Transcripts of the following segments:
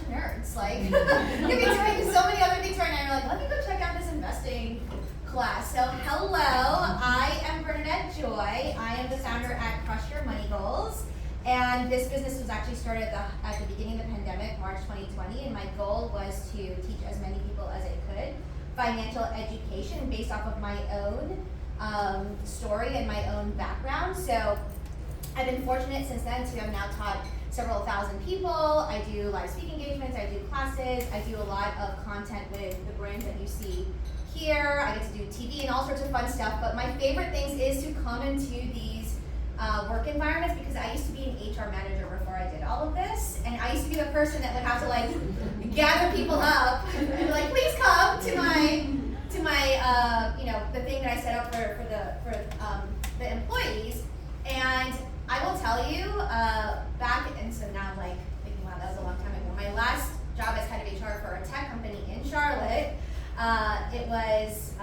of nerds. Like, you could be doing so many other things right now. You're like, let me go check out this investing class. So, hello, I am Bernadette Joy. I am the founder at Crush Your Money Goals. And this business was actually started at the beginning of the pandemic, March 2020. And my goal was to teach as many people as I could financial education based off of my own story and my own background. So I've been fortunate since then to have now taught several thousand people. I do live speaking engagements, I do classes, I do a lot of content with the brands that you see here. I get to do TV and all sorts of fun stuff, but my favorite things is to come into these work environments because I used to be an HR manager before I did all of this, and I used to be the person that would have to like gather people up and be like, please come to my the thing that I set up for the employees. And I will tell you, and so now I'm like thinking, wow, that was a long time ago. My last job as head of HR for a tech company in Charlotte, it was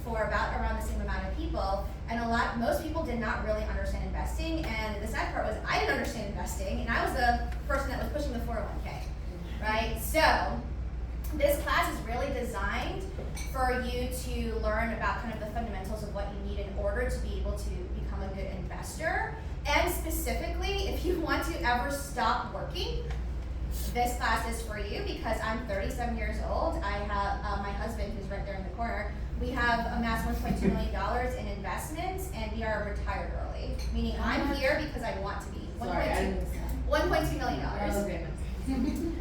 for about around the same amount of people, and most people did not really understand investing, and the sad part was I didn't understand investing, and I was the person that was pushing the 401k, right? So this class is really designed for you to learn about kind of the fundamentals of what you need in order to be able to become a good investor. And specifically, if you want to ever stop working, this class is for you because I'm 37 years old. I have my husband, who's right there in the corner. We have amassed $1.2 million in investments, and we are retired early, meaning I'm here because I want to be. $1.2 million.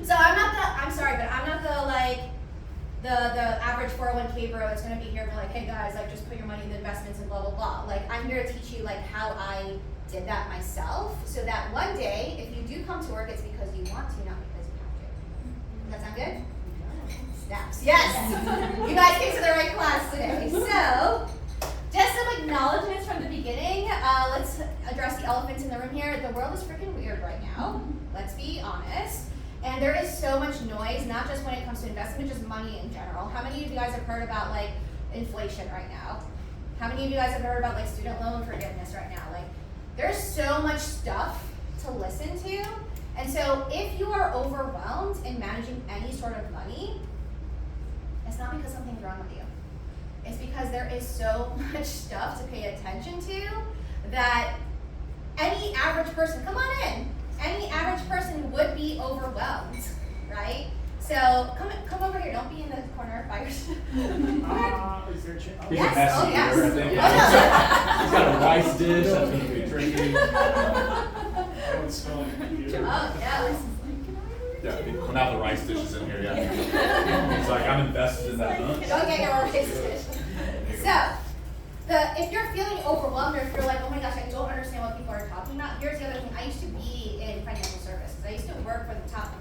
So I'm sorry, but I'm not the average 401k bro that's gonna be here and be like, hey guys, like just put your money in the investments and blah, blah, blah. Like I'm here to teach you like how I did that myself, so that one day, if you do come to work, it's because you want to, not because you have to. Does that sound good? Snaps. Yes! You guys came to the right class today. So, just some acknowledgements from the beginning. Let's address the elephants in the room here. The world is freaking weird right now. Let's be honest. And there is so much noise, not just when it comes to investment, just money in general. How many of you guys have heard about like inflation right now? How many of you guys have heard about like student loan forgiveness right now? Like, there's so much stuff to listen to. And so if you are overwhelmed in managing any sort of money, it's not because something's wrong with you. It's because there is so much stuff to pay attention to that any average person, come on in, any average person would be overwhelmed, right? So come over here. Don't be in the corner by yourself. Is there a chair? Yes. Oh, yes. I think. He's got a rice dish. That's going to be tricky. I would smell your computer. Oh, yeah. Yeah, well, now the rice dish is in here, yeah. He's like, I'm invested in that lunch. Don't get your rice dish. So, if you're feeling overwhelmed or if you're like, oh my gosh, I don't understand what people are talking about, here's the other thing. I used to be in financial services. I used to work for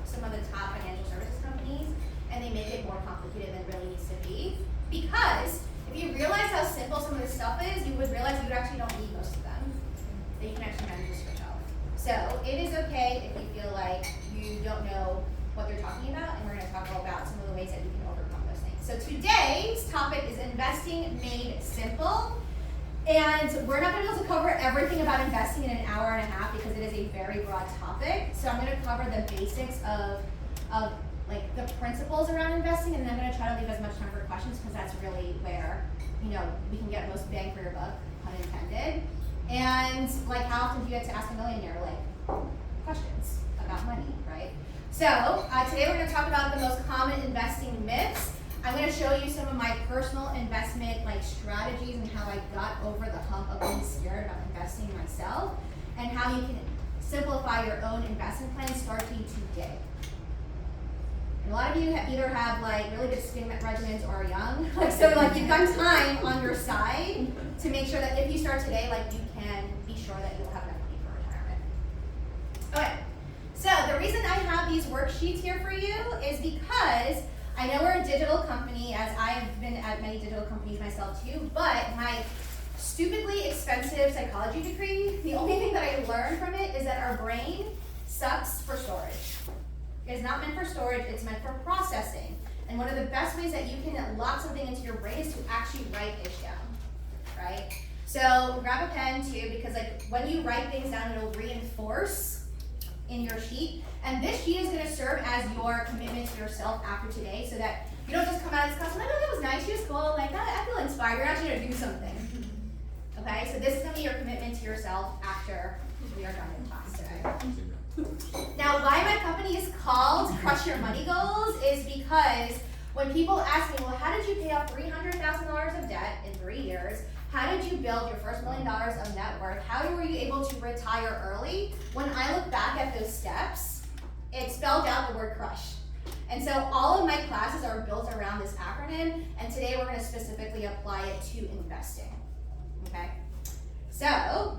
some of the top financial services companies, and they make it more complicated than it really needs to be. Because if you realize how simple some of this stuff is, you would realize you actually don't need most of them. That you can actually manage this yourself. So it is okay if you feel like you don't know what they're talking about, and we're going to talk all about some of the ways that you can overcome those things. So today's topic is investing made simple. And we're not going to be able to cover everything about investing in an hour and a half because it is a very broad topic. So I'm going to cover the basics of like the principles around investing, and then I'm going to try to leave as much time for questions because that's really where, you know, we can get most bang for your buck, pun intended. And like, how often do you get to ask a millionaire like questions about money, right? So today we're going to talk about the most common investing myths. I'm going to show you some of my personal investment like strategies and how I got over the hump of being scared about investing myself, and how you can simplify your own investment plan starting today. And a lot of you either have like really good skin regimens or are young, like so like you've got time on your side to make sure that if you start today, like you can be sure that you'll have enough money for retirement. Okay, so the reason I have these worksheets here for you is because I know we're a digital company, as I've been at many digital companies myself too, but my stupidly expensive psychology degree, the only thing that I learned from it is that our brain sucks for storage. It is not meant for storage, it's meant for processing. And one of the best ways that you can lock something into your brain is to actually write it down, right? So grab a pen too, because like when you write things down, it'll reinforce in your sheet. And this sheet is gonna serve as your commitment to yourself after today, so that you don't just come out of this class and like, oh, that was nice, she was cool, like, I feel inspired. You're actually gonna do something. Okay, so this is gonna be your commitment to yourself after we are done in class today. Now, why my company is called Crush Your Money Goals is because when people ask me, well, how did you pay off $300,000 of debt in 3 years? How did you build your first $1 million of net worth? How were you able to retire early? When I look back at those steps, it spelled out the word crush. And so all of my classes are built around this acronym, and today we're going to specifically apply it to investing. Okay? So,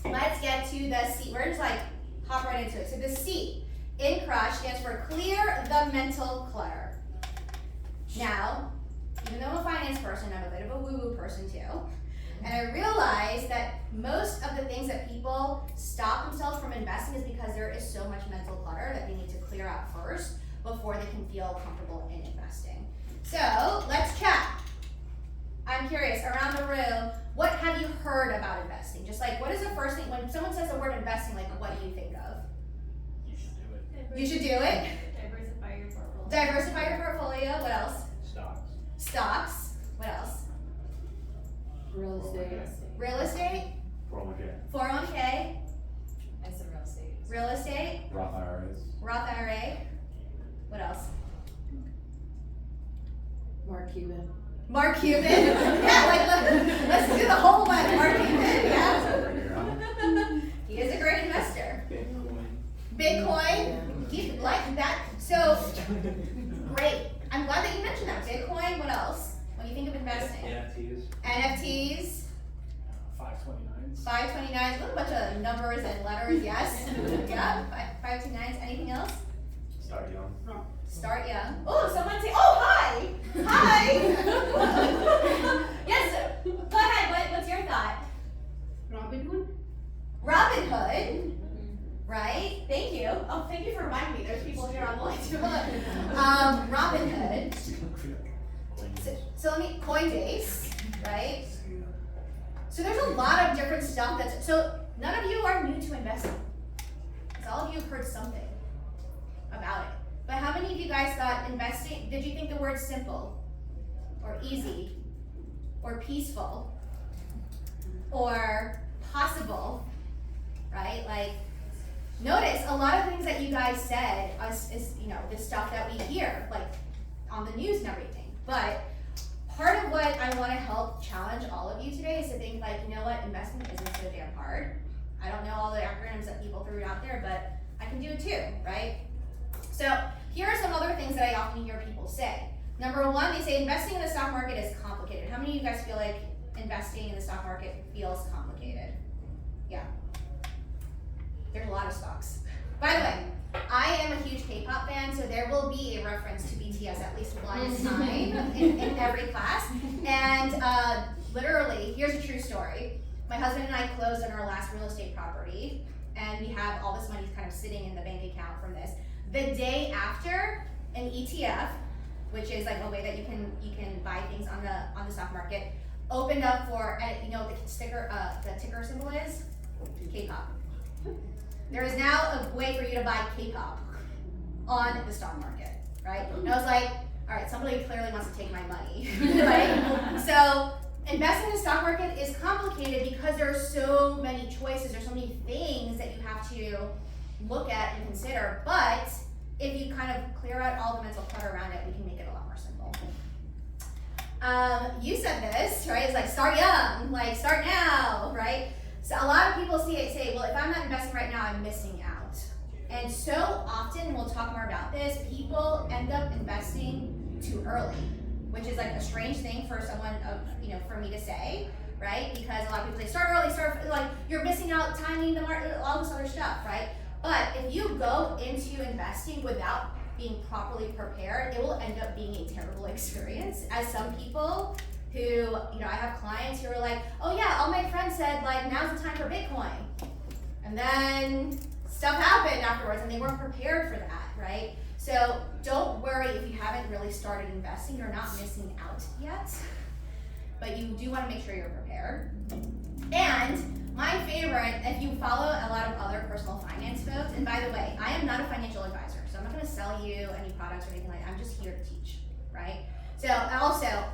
let's get to the C. We're just like hop right into it. So the C in crush stands for clear the mental clutter. Now, even though I'm a finance person, I'm a bit of a woo-woo person too. And I realize that most of the things that people stop themselves from investing is because there is so much mental clutter that they need to clear out first before they can feel comfortable in investing. So let's chat. I'm curious, around the room, what have you heard about investing? Just like, what is the first thing, when someone says the word investing, like, what do you think of? You should do it. You should do it. Diversify your portfolio. Diversify your portfolio. What else? Stocks. Stocks. What else? Real estate. Real estate. 401k. 401k. And some real estate. Real estate. Roth IRAs. Roth IRA. What else? Mark Cuban. Mark Cuban. Yeah, like let's do the whole one. Mark Cuban. Yeah. He is a great investor. Bitcoin. He like that. So great. I'm glad that you mentioned that. Bitcoin. What else? When you think of investing. NFTs. NFTs. 529s. 529s. A little bunch of numbers and letters. Yes. Yeah. 529s. Anything else? Start young. Start young. Oh, someone say, oh, hi. Hi. Yes. Go ahead. What's your thought? Robinhood. Robinhood. Right? Thank you. Oh, thank you for reminding me. There's people here online too. Robinhood. So let me, Coinbase, right? So there's a lot of different stuff that's, so none of you are new to investing. Because all of you have heard something about it. But how many of you guys thought investing, did you think the word simple, or easy, or peaceful, or possible, right? Like, notice a lot of things that you guys said is, you know, the stuff that we hear, like on the news and everything. But part of what I want to help challenge all of you today is to think like, you know what, investing isn't so damn hard. I don't know all the acronyms that people threw out there, but I can do it too, right? So here are some other things that I often hear people say. Number one, they say investing in the stock market is complicated. How many of you guys feel like investing in the stock market feels complicated? Yeah. There's a lot of stocks. By the way, I am a huge K-pop fan, so there will be a reference to BTS at least one time in every class. And literally, here's a true story. My husband and I closed on our last real estate property, and we have all this money kind of sitting in the bank account from this. The day after, an ETF, which is like a way that you can buy things on the stock market, opened up for, you know what the ticker symbol is? K-pop. There is now a way for you to buy K-pop on the stock market, right? And I was like, all right, somebody clearly wants to take my money, right? So investing in the stock market is complicated because there are so many choices, there's so many things that you have to look at and consider, but if you kind of clear out all the mental clutter around it, we can make it a lot more simple. You said this, right? It's like start young, like start now, right? So a lot of people say, well, if I'm not investing right now, I'm missing out. And so often, and we'll talk more about this, people end up investing too early, which is like a strange thing for someone, for me to say, right? Because a lot of people say, start early, like you're missing out, timing the market, all this other stuff, right? But if you go into investing without being properly prepared, it will end up being a terrible experience. As some people who, I have clients who are like, oh yeah, all my friends said like, now's the time for Bitcoin. And then stuff happened afterwards and they weren't prepared for that, right? So don't worry if you haven't really started investing, you're not missing out yet. but you do want to make sure you're prepared. And my favorite, if you follow a lot of other personal finance folks, and by the way, I am not a financial advisor, so I'm not going to sell you any products or anything like that. I'm just here to teach, right? So also,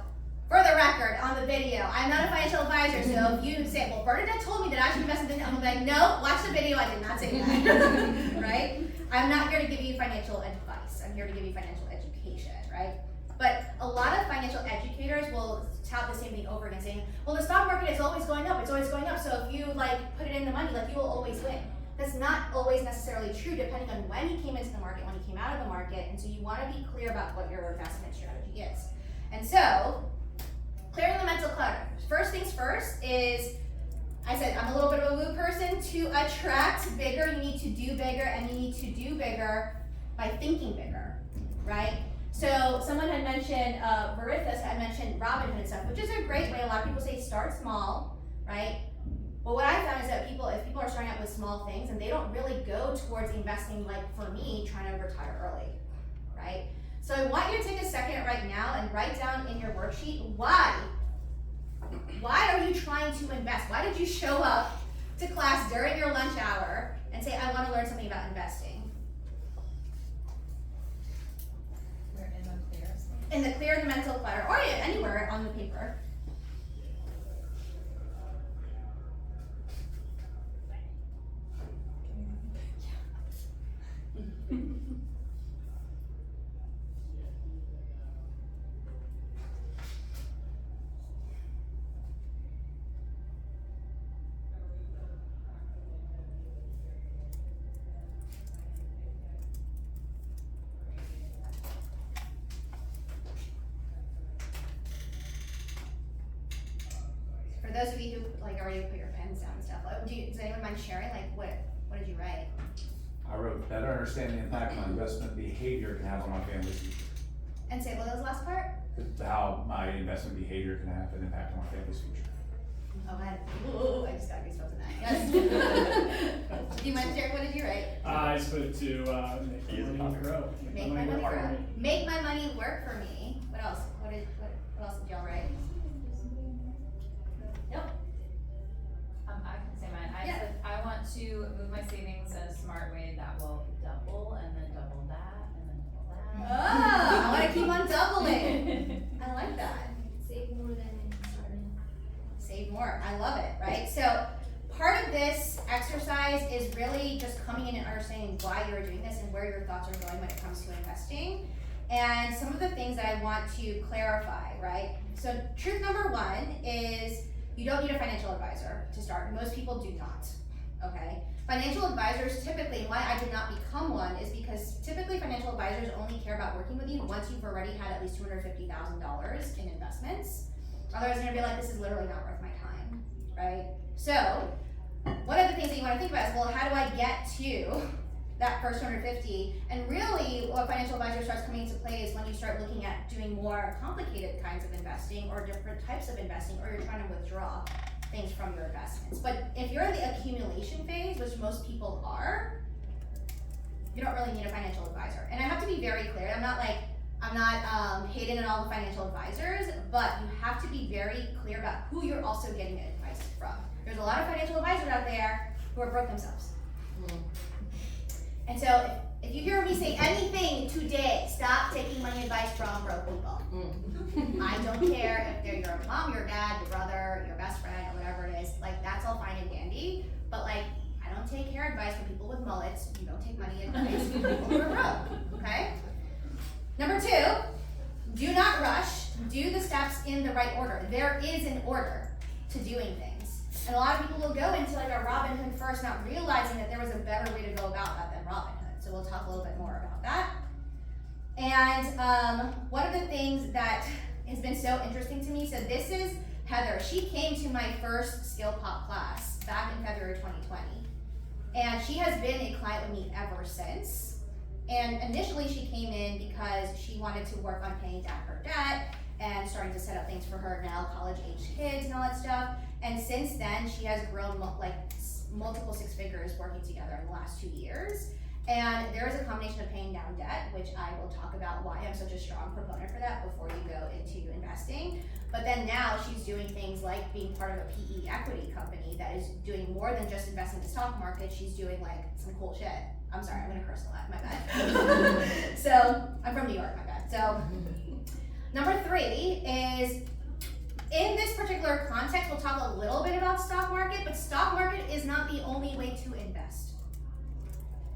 for the record, on the video, I'm not a financial advisor, so if you say, well, Bernadette told me that I should invest in this, I'm like, no, watch the video, I did not say that, right? I'm not here to give you financial advice. I'm here to give you financial education, right? But a lot of financial educators will tout the same thing over again, saying, well, the stock market is always going up, it's always going up, so if you like put it in the money, like you will always win. That's not always necessarily true, depending on when you came into the market, when you came out of the market, and so you want to be clear about what your investment strategy is. And so, clearing the mental clutter. First things first is, I said I'm a little bit of a woo person. To attract bigger, you need to do bigger, and you need to do bigger by thinking bigger, right? So someone had mentioned, Marissa had mentioned Robinhood and stuff, which is a great way. A lot of people say start small, right? But what I found is that if people are starting out with small things and they don't really go towards investing, like for me, trying to retire early, right? So I want you to take a second right now and write down in your worksheet why. Why are you trying to invest? Why did you show up to class during your lunch hour and say, I want to learn something about investing? We're in the clear. In the clear the mental clutter, or anywhere on the paper. For those of you who like already put your pens down and stuff, does anyone mind sharing? Like what did you write? I wrote, better understand the impact my investment behavior can have on my family's future. And say what was the last part? How my investment behavior can have an impact on my family's future. Oh man, ooh, I just got goosebumps in that. Yes. Do you mind sharing? What did you write? I just put it to make my money grow. Make my money grow. Make my money work for me. What else? What else did y'all write? Nope. I can say mine. I Yeah. said I want to move my savings in a smart way that will double and then double that and then double Oh, that. I want to keep on doubling. I like that. Save more than starting. Save more. I love it, right? So part of this exercise is really just coming in and understanding why you're doing this and where your thoughts are going when it comes to investing. And some of the things that I want to clarify, right? So truth number one is you don't need a financial advisor to start. Most people do not, okay? Financial advisors typically, why I did not become one is because typically financial advisors only care about working with you once you've already had at least $250,000 in investments. Otherwise, they're gonna be like, this is literally not worth my time, right? So, one of the things that you wanna think about is, well, how do I get to that first 250? And really, what financial advisor starts coming into play is when you start looking at doing more complicated kinds of investing or different types of investing, or you're trying to withdraw things from your investments. But if you're in the accumulation phase, which most people are, you don't really need a financial advisor. And I have to be very clear, I'm not hating on all the financial advisors, but you have to be very clear about who you're also getting advice from. There's a lot of financial advisors out there who are broke themselves. And so if you hear me say anything today, stop taking money advice from broke people. I don't care if they're your mom, your dad, your brother, your best friend, or whatever it is. Like, that's all fine and dandy. But like, I don't take hair advice from people with mullets. You don't take money advice from people who are broke, okay? Number two, do not rush. Do the steps in the right order. There is an order to doing things. And a lot of people will go into like a Robinhood first, not realizing that there was a better way to go about that than Robinhood. So we'll talk a little bit more about that. And one of the things that has been so interesting to me, so this is Heather. She came to my first Skill Pop class back in February 2020. And she has been a client with me ever since. And initially she came in because she wanted to work on paying down her debt and starting to set up things for her now college-age kids and all that stuff. And since then, she has grown like multiple six figures working together in the last 2 years. And there is a combination of paying down debt, which I will talk about why I'm such a strong proponent for that before you go into investing. But then now she's doing things like being part of a PE equity company that is doing more than just investing in the stock market. She's doing like some cool shit. I'm sorry, I'm gonna curse a lot, my bad. So, I'm from New York, my bad. So, number 3 is, in this particular context, we'll talk a little bit about stock market, but stock market is not the only way to invest.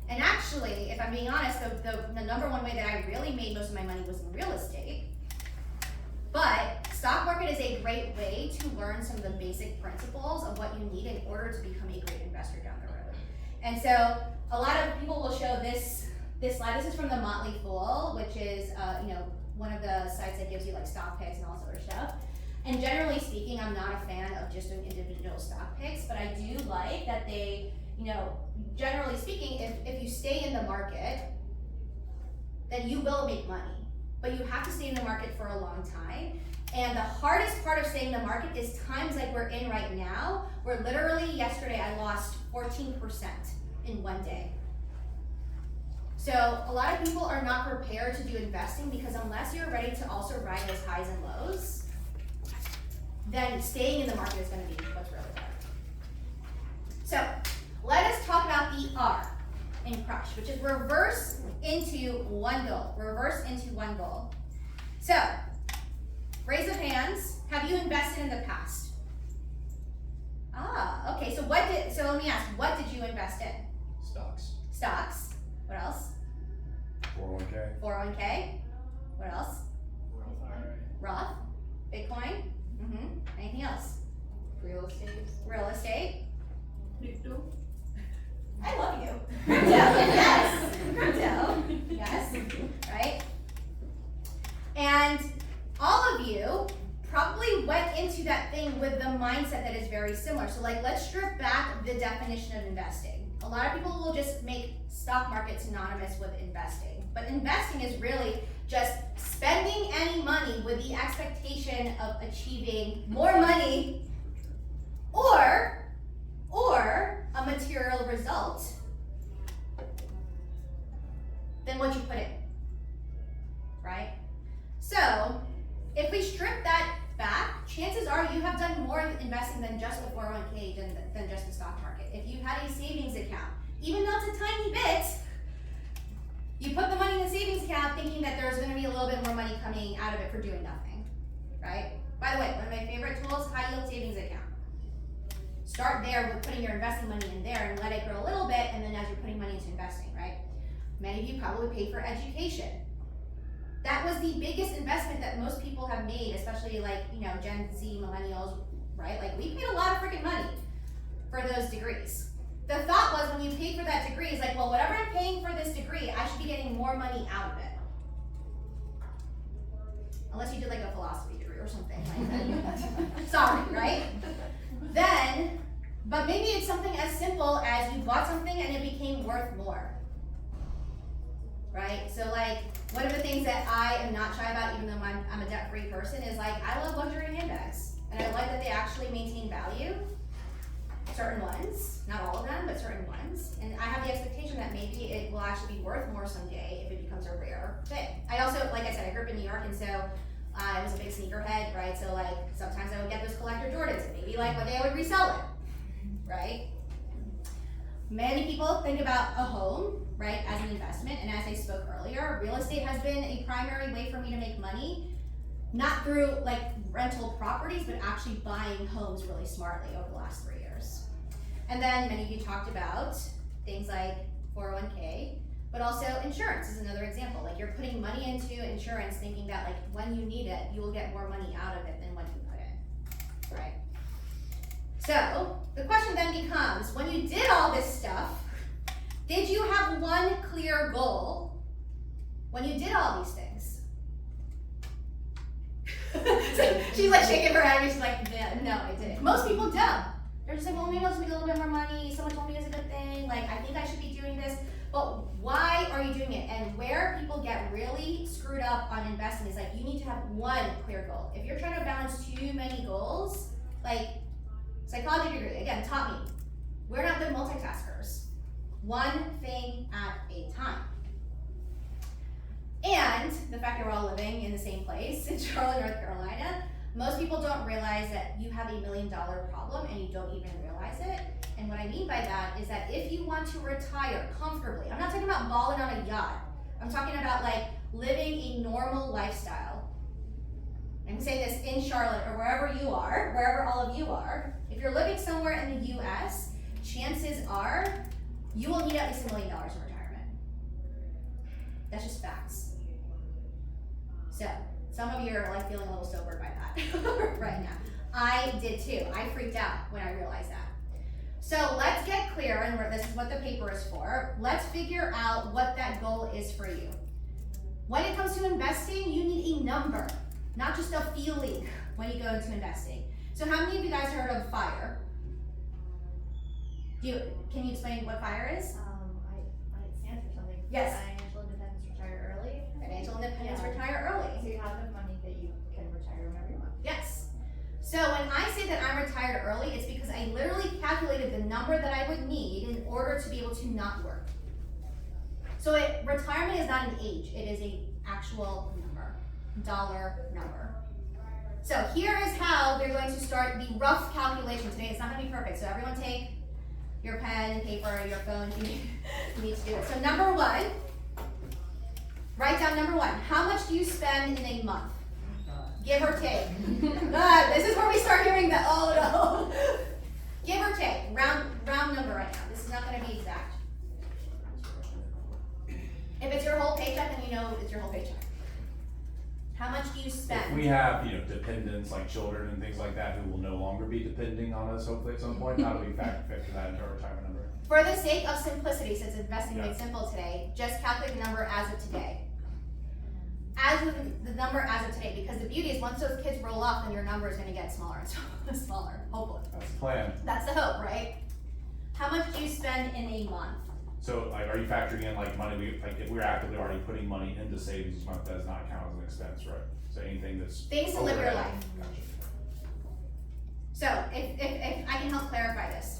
And actually, if I'm being honest, the number one way that I really made most of my money was in real estate. But stock market is a great way to learn some of the basic principles of what you need in order to become a great investor down the road. And so a lot of people will show this slide. This is from the Motley Fool, which is one of the sites that gives you like stock picks and all this other stuff. And generally speaking, I'm not a fan of just doing individual stock picks, but I do like that they, generally speaking, if you stay in the market, then you will make money. But you have to stay in the market for a long time. And the hardest part of staying in the market is times like we're in right now, where literally yesterday I lost 14% in one day. So a lot of people are not prepared to do investing because unless you're ready to also ride those highs and lows, then staying in the market is going to be what's really hard. So let us talk about the R in Crush, which is reverse into one goal. Reverse into one goal. So, raise of hands. Have you invested in the past? Ah, okay. So let me ask, what did you invest in? Stocks. Stocks. What else? 401k. 401k. What else? Roth IRA. Roth. Bitcoin. Anything else? Real estate. Real estate. Crypto. I love you. Crypto, yes. Crypto, yes, right? And all of you probably went into that thing with the mindset that is very similar. So like, let's strip back the definition of investing. A lot of people will just make stock market synonymous with investing. But investing is really just spending any money with the expectation of achieving more money or a material result than what you put in, right? So if we strip that back, chances are you have done more investing than just the 401k than just the stock market. If you had a savings account, even though it's a tiny bit, you put the money in the savings account thinking that there's going to be a little bit more money coming out of it for doing nothing, right? By the way, one of my favorite tools, high yield savings account. Start there with putting your investing money in there and let it grow a little bit, and then as you're putting money into investing, right? Many of you probably paid for education. That was the biggest investment that most people have made, especially like, Gen Z, millennials, right? Like we paid a lot of freaking money for those degrees. The thought was when you paid for that degree, it's like, well, whatever I'm paying for this degree, I should be getting more money out of it. Unless you did like a philosophy degree or something like that. Sorry, right? But maybe it's something as simple as you bought something and it became worth more, right? So like, one of the things that I am not shy about, even though I'm a debt-free person, is like, I love luxury handbags. And I like that they actually maintain value. Certain ones, not all of them, but certain ones. And I have the expectation that maybe it will actually be worth more someday if it becomes a rare thing. I also, like I said, I grew up in New York, and so I was a big sneakerhead, right? So like, sometimes I would get those collector Jordans, and maybe like one day I would resell it, right? Many people think about a home, right, as an investment, and as I spoke earlier, real estate has been a primary way for me to make money, not through like rental properties, but actually buying homes really smartly over the last 3 years. And then many of you talked about things like 401k, but also insurance is another example. Like you're putting money into insurance thinking that like when you need it, you will get more money out of it than what you put in, right? So the question then becomes, when you did all this stuff, did you have one clear goal when you did all these things? So she's like shaking her head and she's like, no, I didn't. Most people don't. They're just like, well, maybe I'll just make a little bit more money. Someone told me it's a good thing. Like, I think I should be doing this. But why are you doing it? And where people get really screwed up on investing is like, you need to have one clear goal. If you're trying to balance too many goals, like psychology degree, again, taught me, we're not good multitaskers. One thing at a time. And the fact that we're all living in the same place in Charlotte, North Carolina, most people don't realize that you have $1 million problem and you don't even realize it. And what I mean by that is that if you want to retire comfortably, I'm not talking about balling on a yacht. I'm talking about like living a normal lifestyle. I'm saying this in Charlotte or wherever you are, wherever all of you are. If you're living somewhere in the US, chances are you will need at least $1 million in retirement. That's just facts. So, some of you are like feeling a little sobered by that right now. I did too. I freaked out when I realized that. So let's get clear, and this is what the paper is for. Let's figure out what that goal is for you. When it comes to investing, you need a number, not just a feeling when you go into investing. So how many of you guys heard of FIRE? Can you explain what FIRE is? It stands for something. Yes. Financial independence, retire early. Financial independence, Yeah. retire early. So you have enough money that you can retire whenever you want. Yes. So when I say that I'm retired early, it's because I literally calculated the number that I would need in order to be able to not work. So retirement is not an age, it is an actual number, dollar number. So here is how we're going to start the rough calculation today. It's not going to be perfect, so everyone take your pen, paper, your phone if you need to do it. So number one, write down number one. How much do you spend in a month? Give or take. This is where we start hearing the oh no. Give or take. Round number right now. This is not going to be exact. If it's your whole paycheck, then you know it's your whole paycheck. How much do you spend? If we have, dependents like children and things like that who will no longer be depending on us hopefully at some point, how do we factor that into our retirement number? For the sake of simplicity, since investing Yeah. made simple today, just calculate the number as of today. As of the number as of today, because the beauty is once those kids roll off, then your number is going to get smaller and smaller, hopefully. That's the plan. That's the hope, right? How much do you spend in a month? So like, are you factoring in like money, if we're actively already putting money into savings each month, that does not count as an expense, right? So anything that's. Things to live your overhead. life. Gotcha. So if I can help clarify this.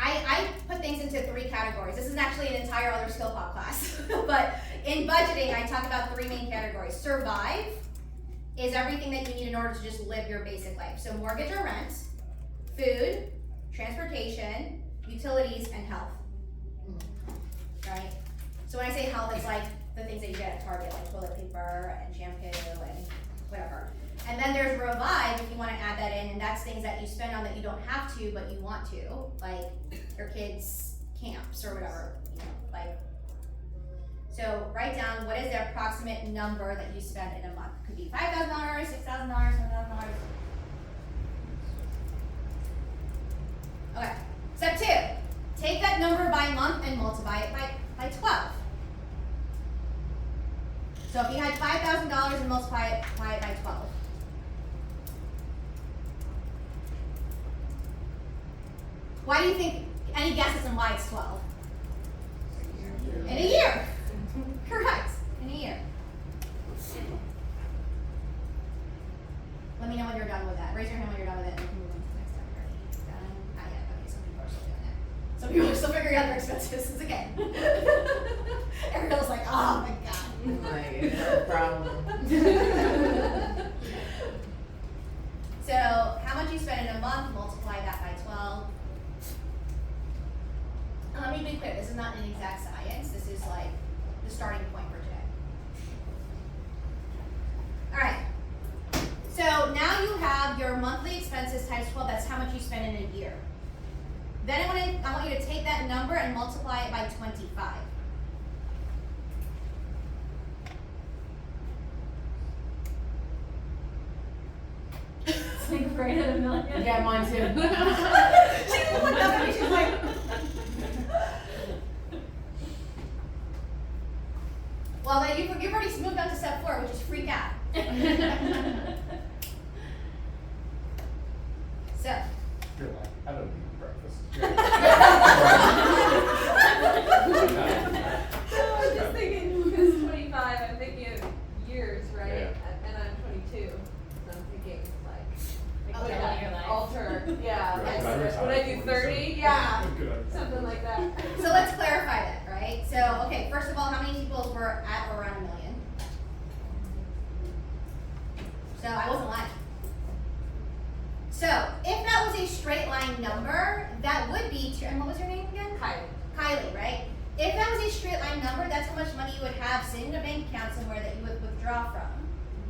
I put things into 3 categories. This is actually an entire other skill pop class. But in budgeting, I talk about 3 main categories. Survive is everything that you need in order to just live your basic life. So mortgage or rent, food, transportation, utilities, and health. Right? So when I say health, it's like the things that you get at Target, like toilet paper and shampoo and whatever. And then there's revive, if you want to add that in, and that's things that you spend on that you don't have to, but you want to, like your kids' camps or whatever, So write down what is the approximate number that you spend in a month. Could be $5,000, $6,000, $7,000. Okay. Step 2. Take that number by month and multiply it by 12. So if you had $5,000 and multiply it by 12. Why do you think, any guesses on why it's 12? In a year. Correct. In a year. Let me know when you're done with that. Raise your hand when you're done with it and we can move on to the next step. Done? Not yet. Okay, some people are still doing it. Some people are still figuring out their expenses. It's okay. Ariel's like, oh my god. No problem. So, how much you spend in a month, multiply that by 12. And let me be clear, this is not an exact science. This is like the starting point for today. Alright. So now you have your monthly expenses times 12. That's how much you spend in a year. Then I want you to take that number and multiply it by 25. It's like right at $1 million. Yeah, mine too. She looked up at me, she's like, well, then you've already moved on to step 4, which is freak out. So, You're like, I don't eat breakfast. I was just thinking, because 25, I'm thinking of years, right? Yeah. And I'm 22, so I'm thinking like Oh, would yeah. I alter? Yeah. Right. Like, Right. would I do 30? Yeah. Good idea. So number at or around $1 million. So I wasn't lying. So if that was a straight line number, that would be, and what was your name again? Kylie, right? If that was a straight line number, that's how much money you would have sitting in a bank account somewhere that you would withdraw from,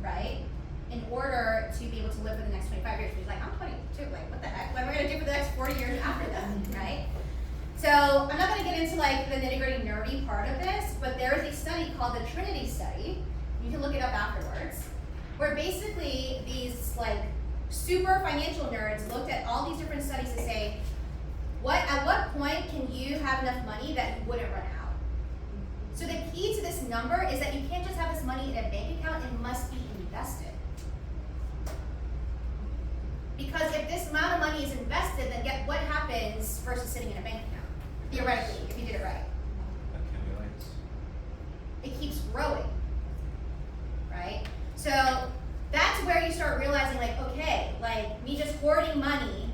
right? In order to be able to live for the next 25 years. She's like, I'm 22, like what the heck? What am I gonna do for the next 40 years after that, right? So I'm not gonna get into like the nitty-gritty nerdy part of this, but there is a study called the Trinity study. You can look it up afterwards, where basically these like super financial nerds looked at all these different studies to say, at what point can you have enough money that you wouldn't run out? So the key to this number is that you can't just have this money in a bank account, it must be invested. Because if this amount of money is invested, then what happens versus sitting in a bank account? Theoretically, if you did it right. Accumulates. It keeps growing, right? So that's where you start realizing like, okay, like me just hoarding money,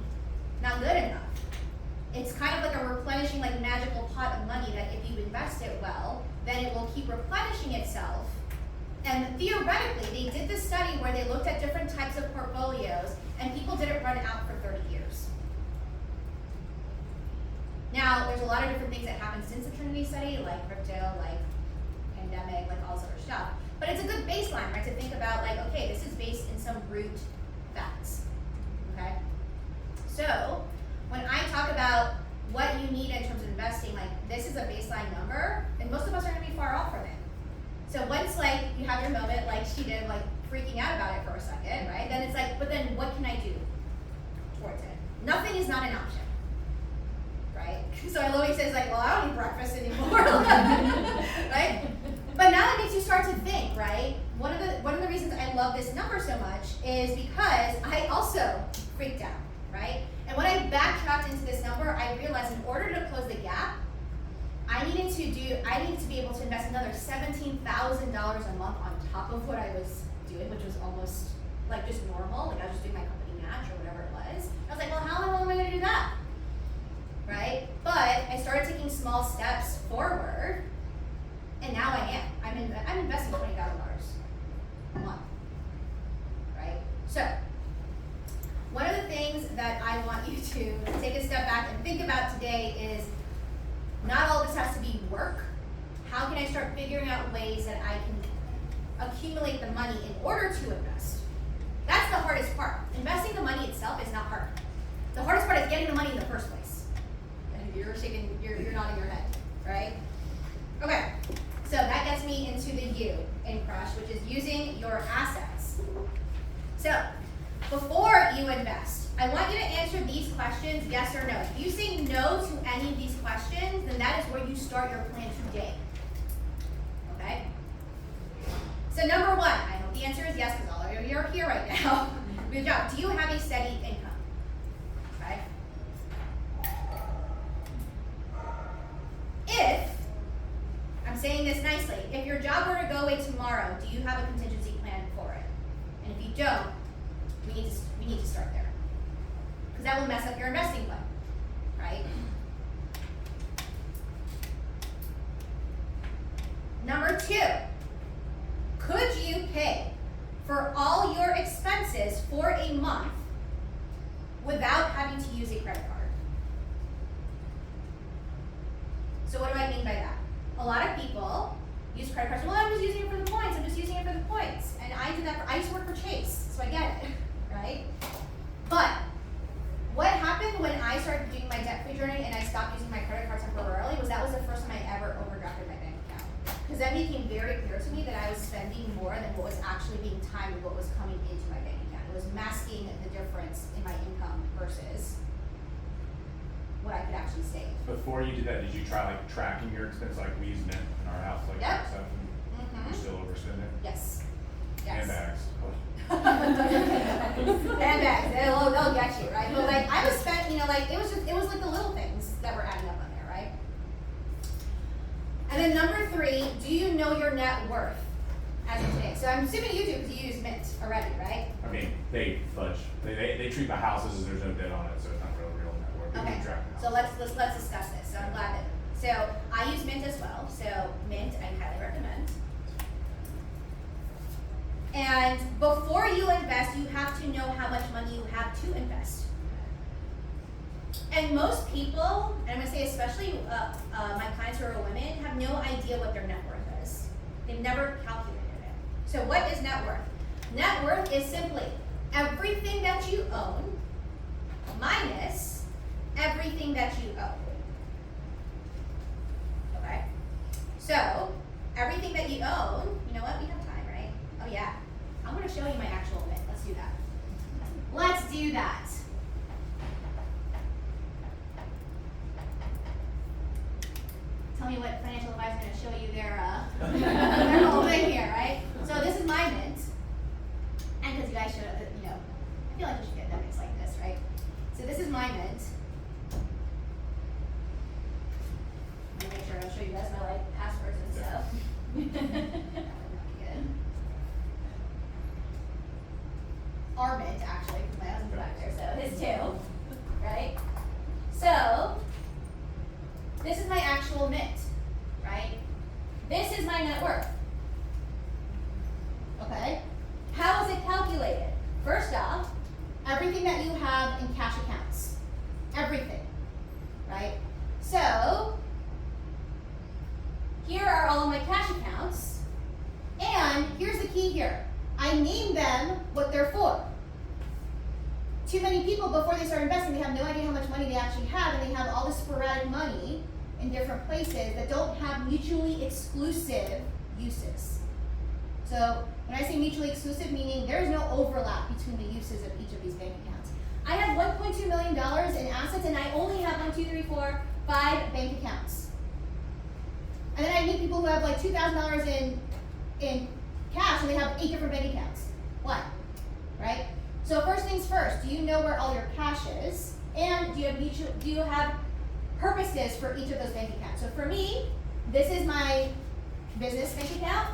not good enough. It's kind of like a replenishing like magical pot of money that if you invest it well, then it will keep replenishing itself. And theoretically, they did this study where they looked at different types of portfolios and people didn't run out for 30 years. Now, there's a lot of different things that happened since the Trinity study, like crypto, like pandemic, like all this other stuff. But it's a good baseline, right, to think about like, okay, this is based in some root facts, okay? So, when I talk about what you need in terms of investing, like this is a baseline number, and most of us are gonna be far off from it. So once like you have your moment, like she did, like freaking out about it for a second, right? Then it's like, but then what can I do towards it? Nothing is not an option, right? So I love he says like, well, I don't eat breakfast anymore, right? But now it makes you start to think, right? One of the reasons I love this number so much is because I also freaked out, right? And when I backtracked into this number, I realized in order to close the gap, I needed to be able to invest another $17,000 a month on top of what I was doing, which was almost like just normal. Like I was just doing my company match or whatever it was. I was like, well, how long am I gonna do that? Right? But I started taking small steps forward, and now I am. I'm investing $20,000 a month, right? So, one of the things that I want you to take a step back and think about today is not all this has to be work. How can I start figuring out ways that I can accumulate the money in order to invest? That's the hardest part. Investing the money itself is not hard. The hardest part is getting the money in the first place. And you're shaking, you're nodding your head, right? Okay, so that gets me into the U in Crush, which is using your assets. So, before you invest, I want you to answer these questions, yes or no. If you say no to any of these questions, then that is where you start your plan today. Okay? So number one, I hope the answer is yes, because all of you are here right now. Good job. Do you have a steady income? Okay? If, I'm saying this nicely, if your job were to go away tomorrow, do you have a contingency plan for it? And if you don't, we need to start there. Because that will mess up your investing plan, right? Number two, could you pay for all your expenses for a month without having to use a credit card? So what do I mean by that? A lot of people use credit cards. Well, I'm just using it for the points. I'm just using it for the points. And I did that I used to work for Chase, so I get it, right? But what happened when I started doing my debt-free journey and I stopped using my credit card temporarily was that was the first time I ever overdrafted my bank account. Because then it became very clear to me that I was spending more than what was actually being timed with what was coming into my bank account. It was masking the difference in my income versus what I could actually save. Before you did that, did you try like tracking your expense like we use Mint in our house, like Yep. that stuff, and you're still overspending? Yes. Yes. Handbags. Handbags, they'll get you, right? But like I was spent, like it was like the little things that were adding up on there, right? And then number three, do you know your net worth as of today? So I'm assuming you do because you use Mint already, right? I mean, they fudge. They treat the houses as there's no debt on it, so it's not real net worth. They Okay. keep track of the So house. let's discuss this. So I'm glad that So I use Mint as well. So Mint, I highly recommend. And before you invest, you have to know how much money you have to invest. And most people, and I'm gonna say especially my clients who are women, have no idea what their net worth is. They've never calculated it. So what is net worth? Net worth is simply everything that you own minus everything that you owe. Okay? So, everything that you own, you know what, we have time, right? Oh yeah, I'm gonna show you my actual Mint. Let's do that. Let's do that. Tell me what financial advisor is gonna show you their whole thing here, right? So this is my Mint. And because you guys should, I feel like you should get nuggets like this, right? So this is my Mint. Let me make sure I don't show you guys my passwords and stuff. That would not be good. Our Mint, actually, because my husband's back there, so his too, right? So this is my actual Mint, right? This is my net worth. Okay? How is it calculated? First off, everything that you have in cash accounts. Everything, right? So, here are all of my cash accounts, and here's the key here. I name them what they're for. Too many people, before they start investing, they have no idea how much money they actually have, and they have all this sporadic money in different places that don't have mutually exclusive uses. So when I say mutually exclusive, meaning there's no overlap between the uses of each of these bank accounts. I have $1.2 million in assets, and I only have 5 bank accounts. And then I meet people who have like $2,000 in cash, and they have 8 different bank accounts. Why? Right? So first things first, do you know where all your cash is? And do you have purposes for each of those bank accounts? So for me, this is my business bank account.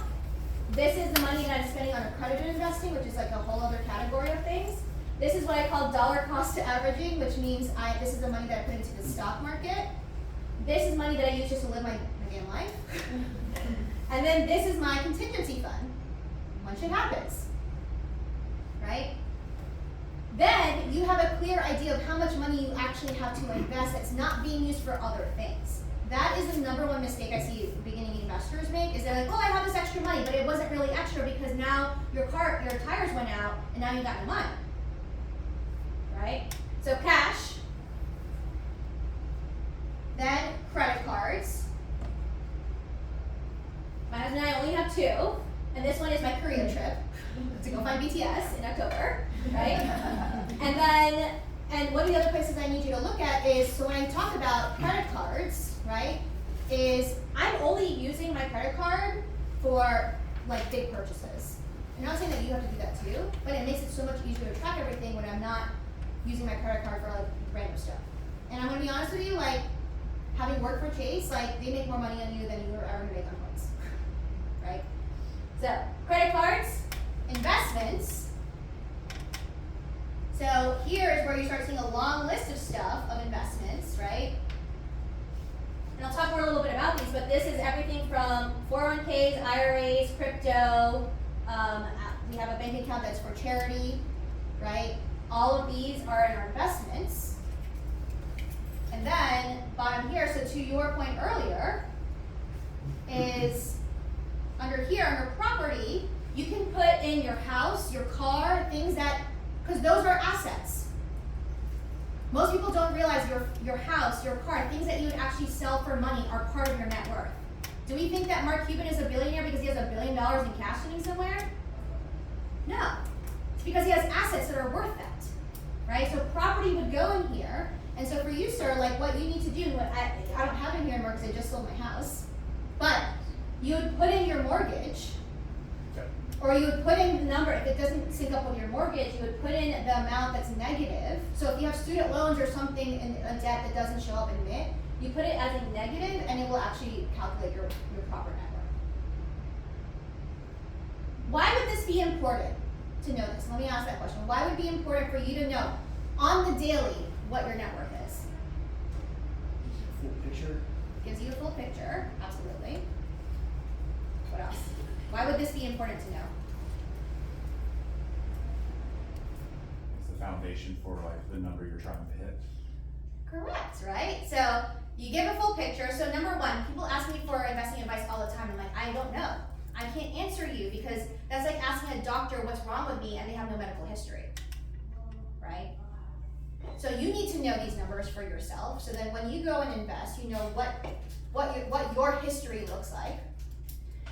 This is the money that I'm spending on accredited investing, which is like a whole other category of things. This is what I call dollar cost averaging, which means this is the money that I put into the stock market. This is money that I use just to live my damn life. And then this is my contingency fund, when shit happens, right? Then you have a clear idea of how much money you actually have to invest that's not being used for other things. That is the number one mistake I see beginning investors make, is they're like, oh, I have this extra money, but it wasn't really extra because now your tires went out and now you got no money, right? So cash, then credit cards. My husband and I only have 2, and this one is my Korea trip to go find BTS in October, right? And one of the other places I need you to look at is, so when I talk about credit cards, right, is I'm only using my credit card for like big purchases. I'm not saying that you have to do that too, but it makes it so much easier to track everything when I'm not using my credit card for like random stuff. And I'm gonna be honest with you, like having worked for Chase, like they make more money on you than you were ever gonna make on points, right? So credit cards, investments. So here is where you start seeing a long list of stuff of investments, right? And I'll talk more a little bit about these, but this is everything from 401ks, IRAs, crypto. We have a bank account that's for charity, right? All of these are in our investments. And then bottom here, so to your point earlier, is under here, under property, you can put in your house, your car, things that, because those are assets. Most people don't realize your house, your car, things that you would actually sell for money are part of your net worth. Do we think that Mark Cuban is a billionaire because he has $1 billion in cash sitting somewhere? No. It's because he has assets that are worth that, right? So property would go in here. And so for you, sir, like what you need to do, what I don't have it here anymore because I just sold my house, but you would put in your mortgage, or you would put in the number, if it doesn't sync up with your mortgage, you would put in the amount that's negative. So if you have student loans or something in a debt that doesn't show up in MIT, you put it as a negative and it will actually calculate your proper net worth. Why would this be important to know this? Let me ask that question. Why would it be important for you to know on the daily what your net worth is? Full picture. gives you a full picture, absolutely. What else? Why would this be important to know? It's the foundation for like the number you're trying to hit. Correct, right? So you give a full picture. So number one, people ask me for investing advice all the time. I'm like, I don't know. I can't answer you because that's like asking a doctor what's wrong with me and they have no medical history, right? So you need to know these numbers for yourself. So then when you go and invest, you know what your history looks like.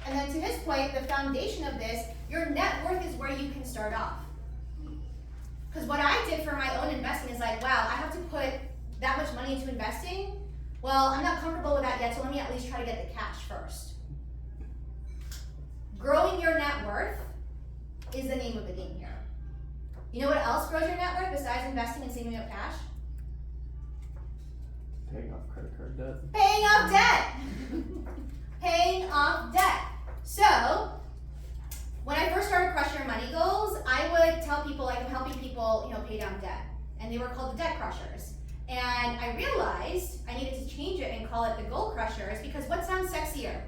And then to his point, the foundation of this, your net worth is where you can start off. Because what I did for my own investing is like, wow, I have to put that much money into investing. Well, I'm not comfortable with that yet, so let me at least try to get the cash first. Growing your net worth is the name of the game here. You know what else grows your net worth besides investing and saving up cash? Paying off credit card debt. Paying off debt. Paying off debt. So, when I first started Crush Your Money Goals, I would tell people, like, I'm helping people, pay down debt. And they were called the Debt Crushers. And I realized I needed to change it and call it the Goal Crushers because what sounds sexier?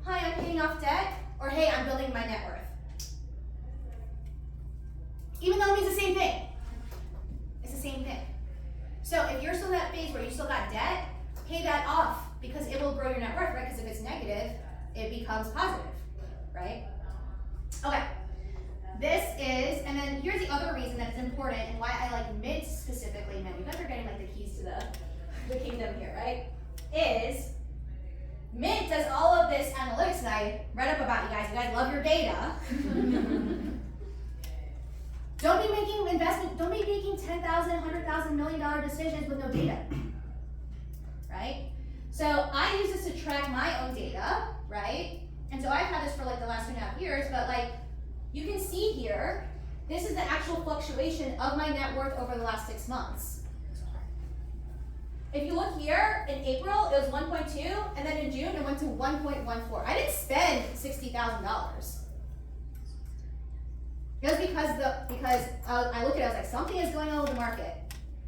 Hi, I'm paying off debt, or hey, I'm building my net worth. Even though it means the same thing. It's the same thing. So if you're still in that phase where you still got debt, pay that off because it will grow your net worth, right? Because if it's negative, it becomes positive, right? Okay. This is, and then here's the other reason that it's important and why I like Mint specifically. Mint, you guys are getting like the keys to the kingdom here, right? Is Mint does all of this analytics that I read up about you guys. You guys love your data. Don't be making $10,000, $100,000, $1 million decisions with no data, right? So I use this to track my own data, right? And so I've had this for like the last 2.5 years, but like you can see here, this is the actual fluctuation of my net worth over the last 6 months. If you look here, in April, it was 1.2, and then in June, it went to 1.14. I didn't spend $60,000. It was because I look at it, I was like, something is going on with the market.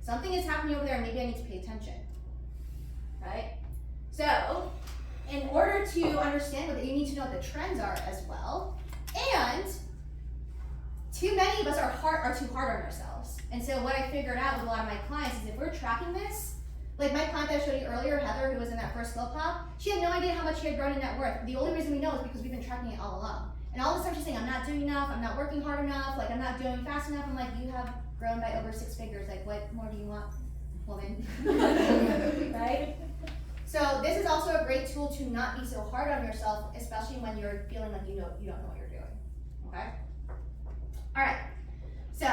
Something is happening over there, maybe I need to pay attention, right? So, in order to understand what you need to know what the trends are as well, and too many of us are too hard on ourselves. And so what I figured out with a lot of my clients is if we're tracking this, like my client that I showed you earlier, Heather, who was in that first skill pop, she had no idea how much she had grown in net worth. The only reason we know is because we've been tracking it all along. And all of a sudden she's saying, I'm not doing enough, I'm not working hard enough, like I'm not doing fast enough. I'm like, you have grown by over 6 figures, like what more do you want, woman? Right? So this is also a great tool to not be so hard on yourself, especially when you're feeling like you don't know what you're doing, okay? All right, so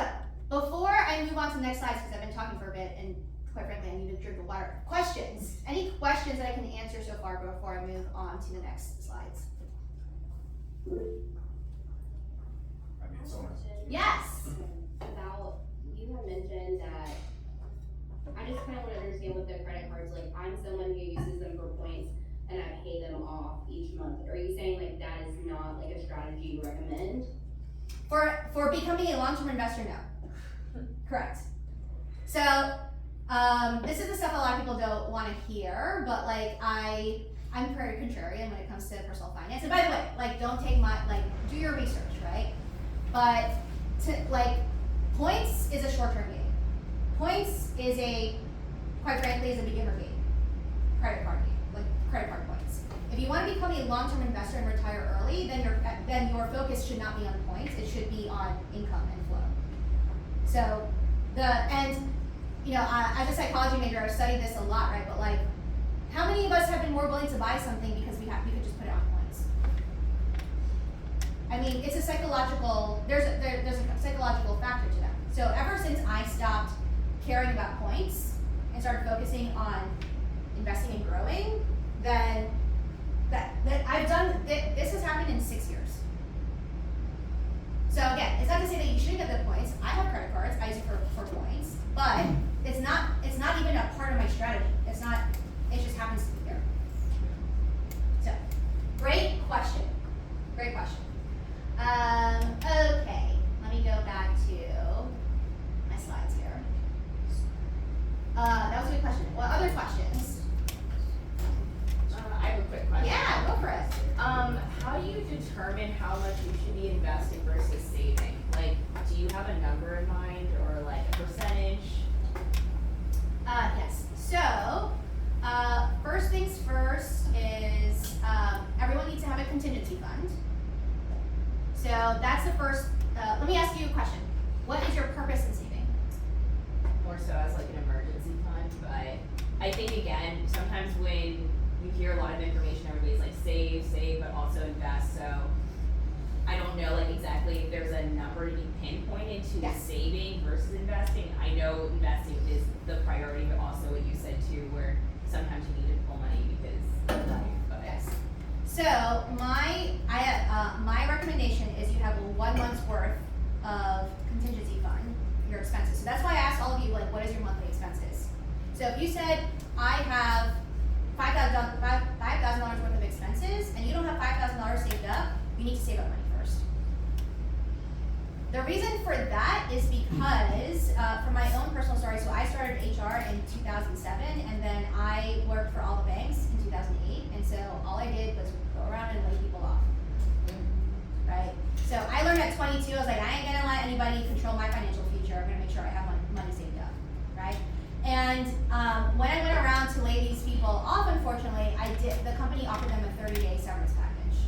before I move on to the next slides, because I've been talking for a bit, and quite frankly, I need to drink the water. Questions? Any questions that I can answer so far before I move on to the next slides? I mean, someone. Yes. About, you had mentioned that, I just kind of want to understand with the credit cards, like I'm someone who uses them for points and I pay them off each month. Are you saying like that is not like a strategy you recommend? For becoming a long-term investor, no. Correct. So, this is the stuff a lot of people don't want to hear, but like I'm very contrarian when it comes to personal finance. And by the way, like don't take do your research, right? But points is a short-term game. Points is quite frankly, is a beginner game. Credit card game, like credit card points. If you want to become a long-term investor and retire early, then your focus should not be on points. It should be on income and flow. So as a psychology major, I've studied this a lot, right? But like, how many of us have been more willing to buy something because we could just put it on points? I mean, it's a psychological. There's a psychological factor to that. So ever since I stopped caring about points and started focusing on investing and growing, then that I've done. This has happened in 6 years. So again, it's not to say that you shouldn't get the points. I have credit cards. I use it for points, but it's not even a part of my strategy. It just happens to be there. So, great question. Great question. Okay, let me go back to my slides here. That was a good question. What other questions? do you determine how much you should be investing versus saving? Like, do you have a number in mind or like a percentage? Yes. So, first things first is everyone needs to have a contingency fund. So that's the first. Let me ask you a question. What is your purpose in saving? More so as like an emergency fund, but I think again, sometimes when you hear a lot of information, everybody's like save, but also invest. So I don't know like exactly if there's a number to be pinpointed to Yes. saving versus investing. I know investing is the priority, but also what you said too, where sometimes you need to pull money because of life. But Yes. So my recommendation is you have 1 month's worth of contingency fund for your expenses. So that's why I asked all of you like, what is your monthly expenses? So if you said I have $5,000 worth of expenses and you don't have $5,000 saved up, you need to save up money first. The reason for that is because, for my own personal story, so I started HR in 2007 and then I worked for all the banks in 2008, and so all I did was go around and lay people off, right? So I learned at 22, I was like, I ain't gonna let anybody control my financial future, I'm gonna make sure I have money saved up, right? And when I went around to lay these people off, unfortunately, the company offered them a 30-day severance package,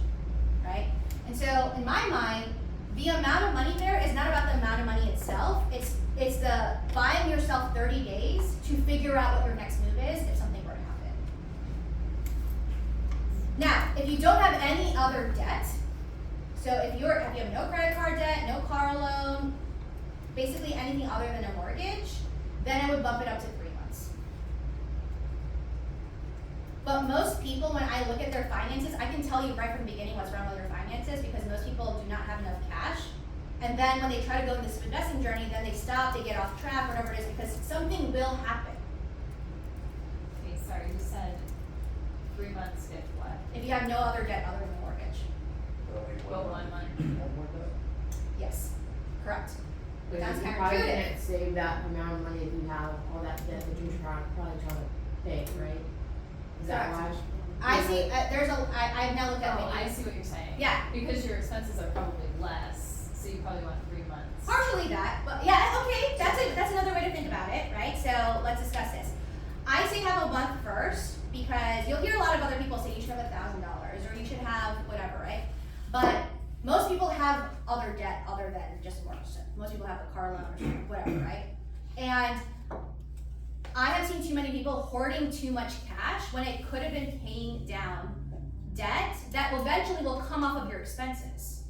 right? And so in my mind, the amount of money there is not about the amount of money itself, it's the buying yourself 30 days to figure out what your next move is if something were to happen. Now, if you don't have any other debt, so if you have no credit card debt, no car loan, basically anything other than a mortgage, then I would bump it up to 3 months. But most people, when I look at their finances, I can tell you right from the beginning what's wrong with their finances because most people do not have enough cash. And then when they try to go on this investing journey, then they stop, they get off track, whatever it is, because something will happen. Okay, sorry, you said 3 months if what? If you have no other debt other than a mortgage. Well, 1 month. Yes, correct. Because That's you probably counterintuitive. can't save that amount of money if you have all that debt that you're probably trying to pay, right? Is that why? I see, I've now looked at Oh, I maybe, see what you're saying. yeah, Because your expenses are probably less, so you probably want 3 months. partially that, but yeah, okay, that's another way to think about it, right? So let's discuss this. I say have a month first because you'll hear a lot of other people say you should have $1,000 or you should have whatever, right? But most people have other debt other than just mortgage. Most people have the car loan or something, whatever, right? And I have seen too many people hoarding too much cash when it could have been paying down debt that eventually will come off of your expenses.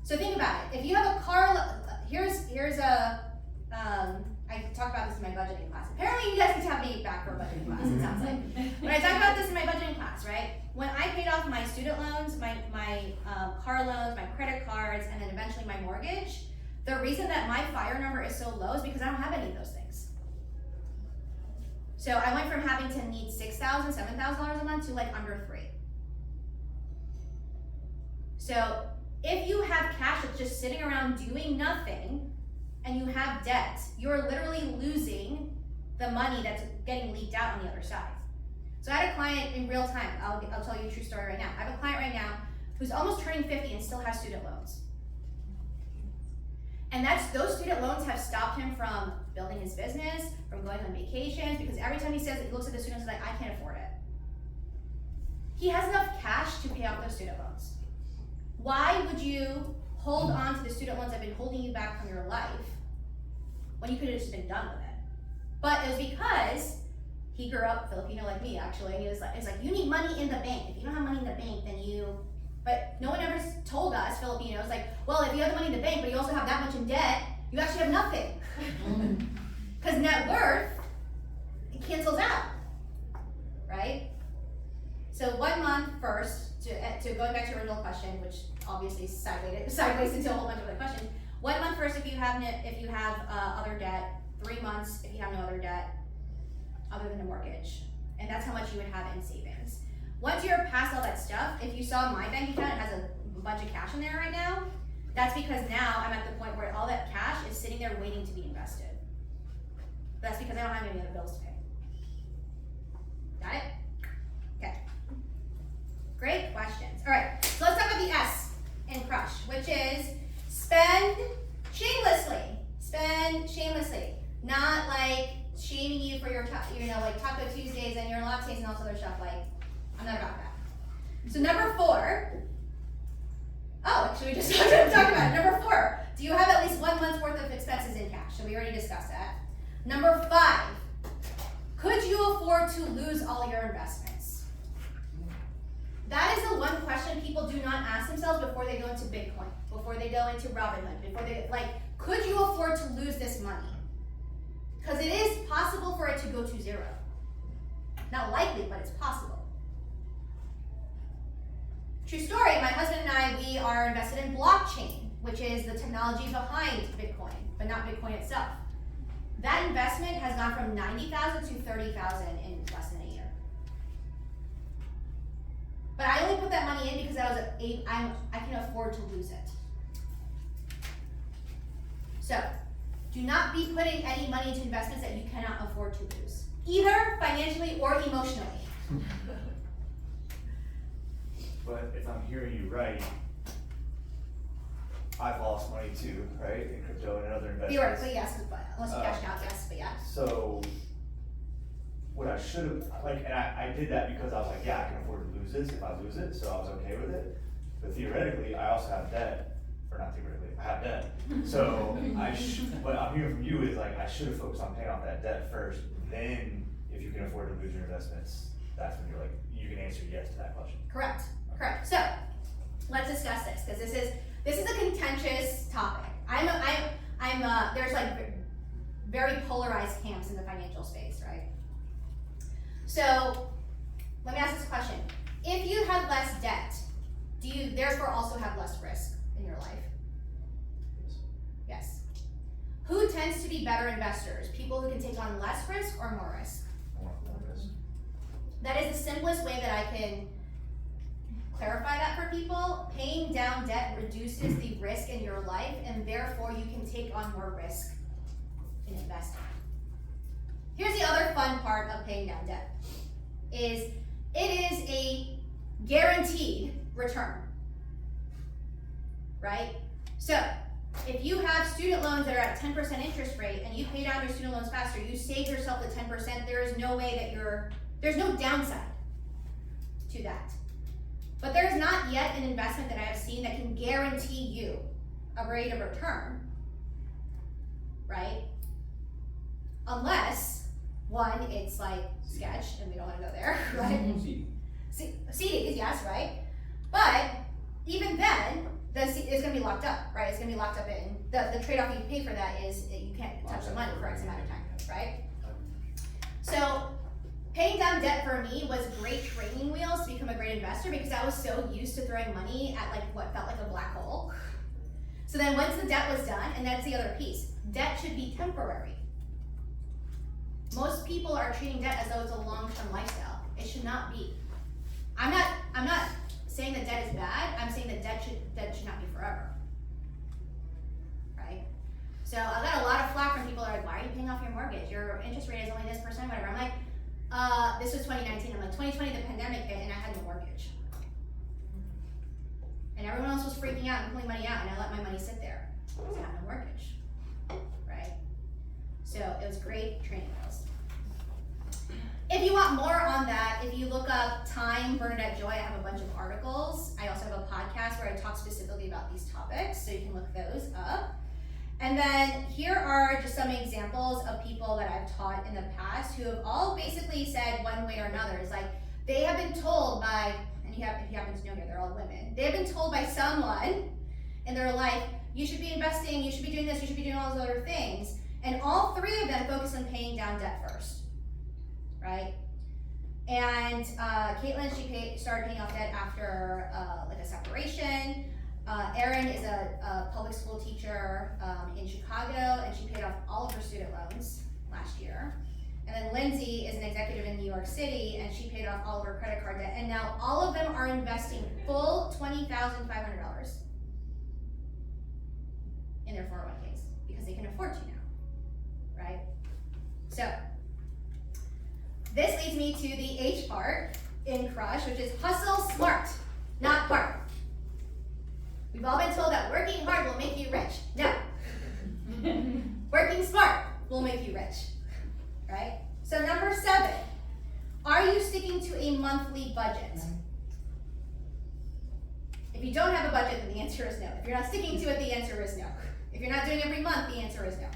So think about it. If you have a car, here's a, I talk about this in my budgeting class. Apparently you guys need to have me back for a budgeting class, it sounds like. But I talk about this in my budgeting class, right? When I paid off my student loans, my car loans, my credit cards, and then eventually my mortgage, the reason that my FIRE number is so low is because I don't have any of those things. So I went from having to need $6,000, $7,000 a month to like under $3,000. So if you have cash that's just sitting around doing nothing and you have debt, you're literally losing the money that's getting leaked out on the other side. So I had a client in real time, I'll tell you a true story right now. I have a client right now who's almost turning 50 and still has student loans. And those student loans have stopped him from building his business, from going on vacations, because every time he looks at the students, he's like, I can't afford it. He has enough cash to pay off those student loans. Why would you hold on to the student loans that have been holding you back from your life when you could have just been done with it? But it was because he grew up Filipino like me, actually, and it's like, you need money in the bank. If you don't have money in the bank, then but no one ever told us, Filipinos, like, well, if you have the money in the bank, but you also have that much in debt, you actually have nothing. Because net worth, it cancels out, right? So 1 month first, to going back to your original question, which obviously sideways into a whole bunch of other questions. 1 month first if you have other debt, 3 months if you have no other debt, other than a mortgage. And that's how much you would have in savings. Once you're past all that stuff, if you saw my bank account, it has a bunch of cash in there right now, that's because now I'm at the point where all that cash is sitting there waiting to be invested. That's because I don't have any other bills to pay. Got it? Okay. Great questions. All right, so let's talk about the S in Crush, which is spend shamelessly. Spend shamelessly. Not like shaming you for your, like Taco Tuesdays and your lattes and all this other stuff. Like, I'm not about that. So number 4. Oh, actually, we just talked about it. Number 4. Do you have at least 1 month's worth of expenses in cash? So we already discussed that. Number 5. Could you afford to lose all your investments? That is the one question people do not ask themselves before they go into Bitcoin, before they go into Robinhood, before they, could you afford to lose this money? Because it is possible for it to go to 0. Not likely, but it's possible. True story, my husband and I, we are invested in blockchain, which is the technology behind Bitcoin, but not Bitcoin itself. That investment has gone from 90,000 to 30,000 in less than a year. But I only put that money in because I can afford to lose it. So, do not be putting any money into investments that you cannot afford to lose, either financially or emotionally. But if I'm hearing you right, I've lost money too, right, in crypto and other investments. Theoretically, yes, but unless you cashed out, yes, but yeah. So, what I should have, and I did that because I was like, yeah, I can afford to lose this if I lose it, so I was okay with it. But theoretically, I also have debt, or not theoretically, I have debt. So, what I'm hearing from you is I should have focused on paying off that debt first, then if you can afford to lose your investments, that's when you can answer yes to that question. Correct. Correct. So let's discuss this because this is a contentious topic. There's very polarized camps in the financial space, right? So let me ask this question: if you have less debt, do you therefore also have less risk in your life? Yes. Who tends to be better investors? People who can take on less risk or more risk? More risk. That is the simplest way that I can clarify that for people. Paying down debt reduces the risk in your life, and therefore you can take on more risk in investing. Here's the other fun part of paying down debt, is it is a guaranteed return, right? So if you have student loans that are at 10% interest rate and you pay down your student loans faster, you save yourself the 10%, there is no way that there's no downside to that. But there is not yet an investment that I have seen that can guarantee you a rate of return, right? Unless, one, it's like sketch, and we don't want to go there, right? CDs, yes, right? But even then, it's going to be locked up, right? It's going to be locked up in, the trade-off you pay for that is that you can't touch the money for X amount of time, right? So, paying down debt for me was great training wheels to become a great investor because I was so used to throwing money at what felt like a black hole. So then once the debt was done, and that's the other piece, debt should be temporary. Most people are treating debt as though it's a long-term lifestyle. It should not be. I'm not saying that debt is bad. I'm saying that debt should not be forever. Right? So I got a lot of flack from people that are like, why are you paying off your mortgage? Your interest rate is only this percent, whatever. I'm like, this was 2019. I'm like, 2020, the pandemic hit, and I had no mortgage. And everyone else was freaking out and pulling money out, and I let my money sit there because I had no mortgage, right? So it was great training wheels. If you want more on that, if you look up Time, Bernadette Joy, I have a bunch of articles. I also have a podcast where I talk specifically about these topics, so you can look those up. And then here are just some examples of people that I've taught in the past who have all basically said one way or another. It's like they have been told by, and if you happen to know here, they're all women. They have been told by someone in their life, you should be investing, you should be doing this, you should be doing all those other things. And all 3 of them focus on paying down debt first, right? And Caitlin, she started paying off debt after a separation. Erin is a public school teacher in Chicago, and she paid off all of her student loans last year. And then Lindsay is an executive in New York City, and she paid off all of her credit card debt. And now all of them are investing full $20,500 in their 401ks because they can afford to now, right? So this leads me to the H part, in Crush, which is hustle smart, not hard. We've all been told that working hard will make you rich. No. Working smart will make you rich, right? So number 7, are you sticking to a monthly budget? If you don't have a budget, then the answer is no. If you're not sticking to it, the answer is no. If you're not doing it every month, the answer is no.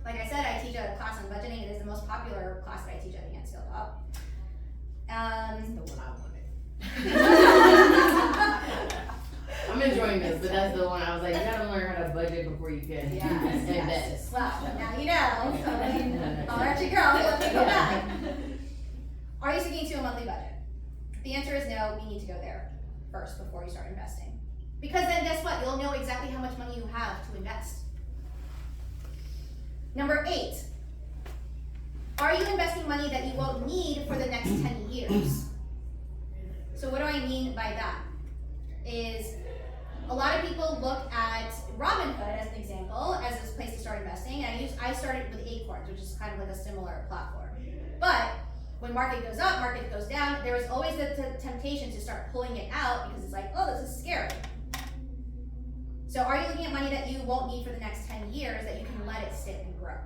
Like I said, I teach a class on budgeting. It is the most popular class that I teach at the Ant Skill Up. That's the one I wanted. I'm enjoying this, but that's the one I was like, you gotta learn how to budget before you can invest. Well, now you know. So, I'll let you go. Let me go back. Are you sticking to a monthly budget? The answer is no. We need to go there first before you start investing. Because then guess what? You'll know exactly how much money you have to invest. Number 8, are you investing money that you won't need for the next 10 years? So what do I mean by that? Is a lot of people look at Robinhood as an example, as this place to start investing. And I started with Acorns, which is kind of like a similar platform. But when market goes up, market goes down, there is always the temptation to start pulling it out because it's like, oh, this is scary. So are you looking at money that you won't need for the next 10 years that you can let it sit and grow?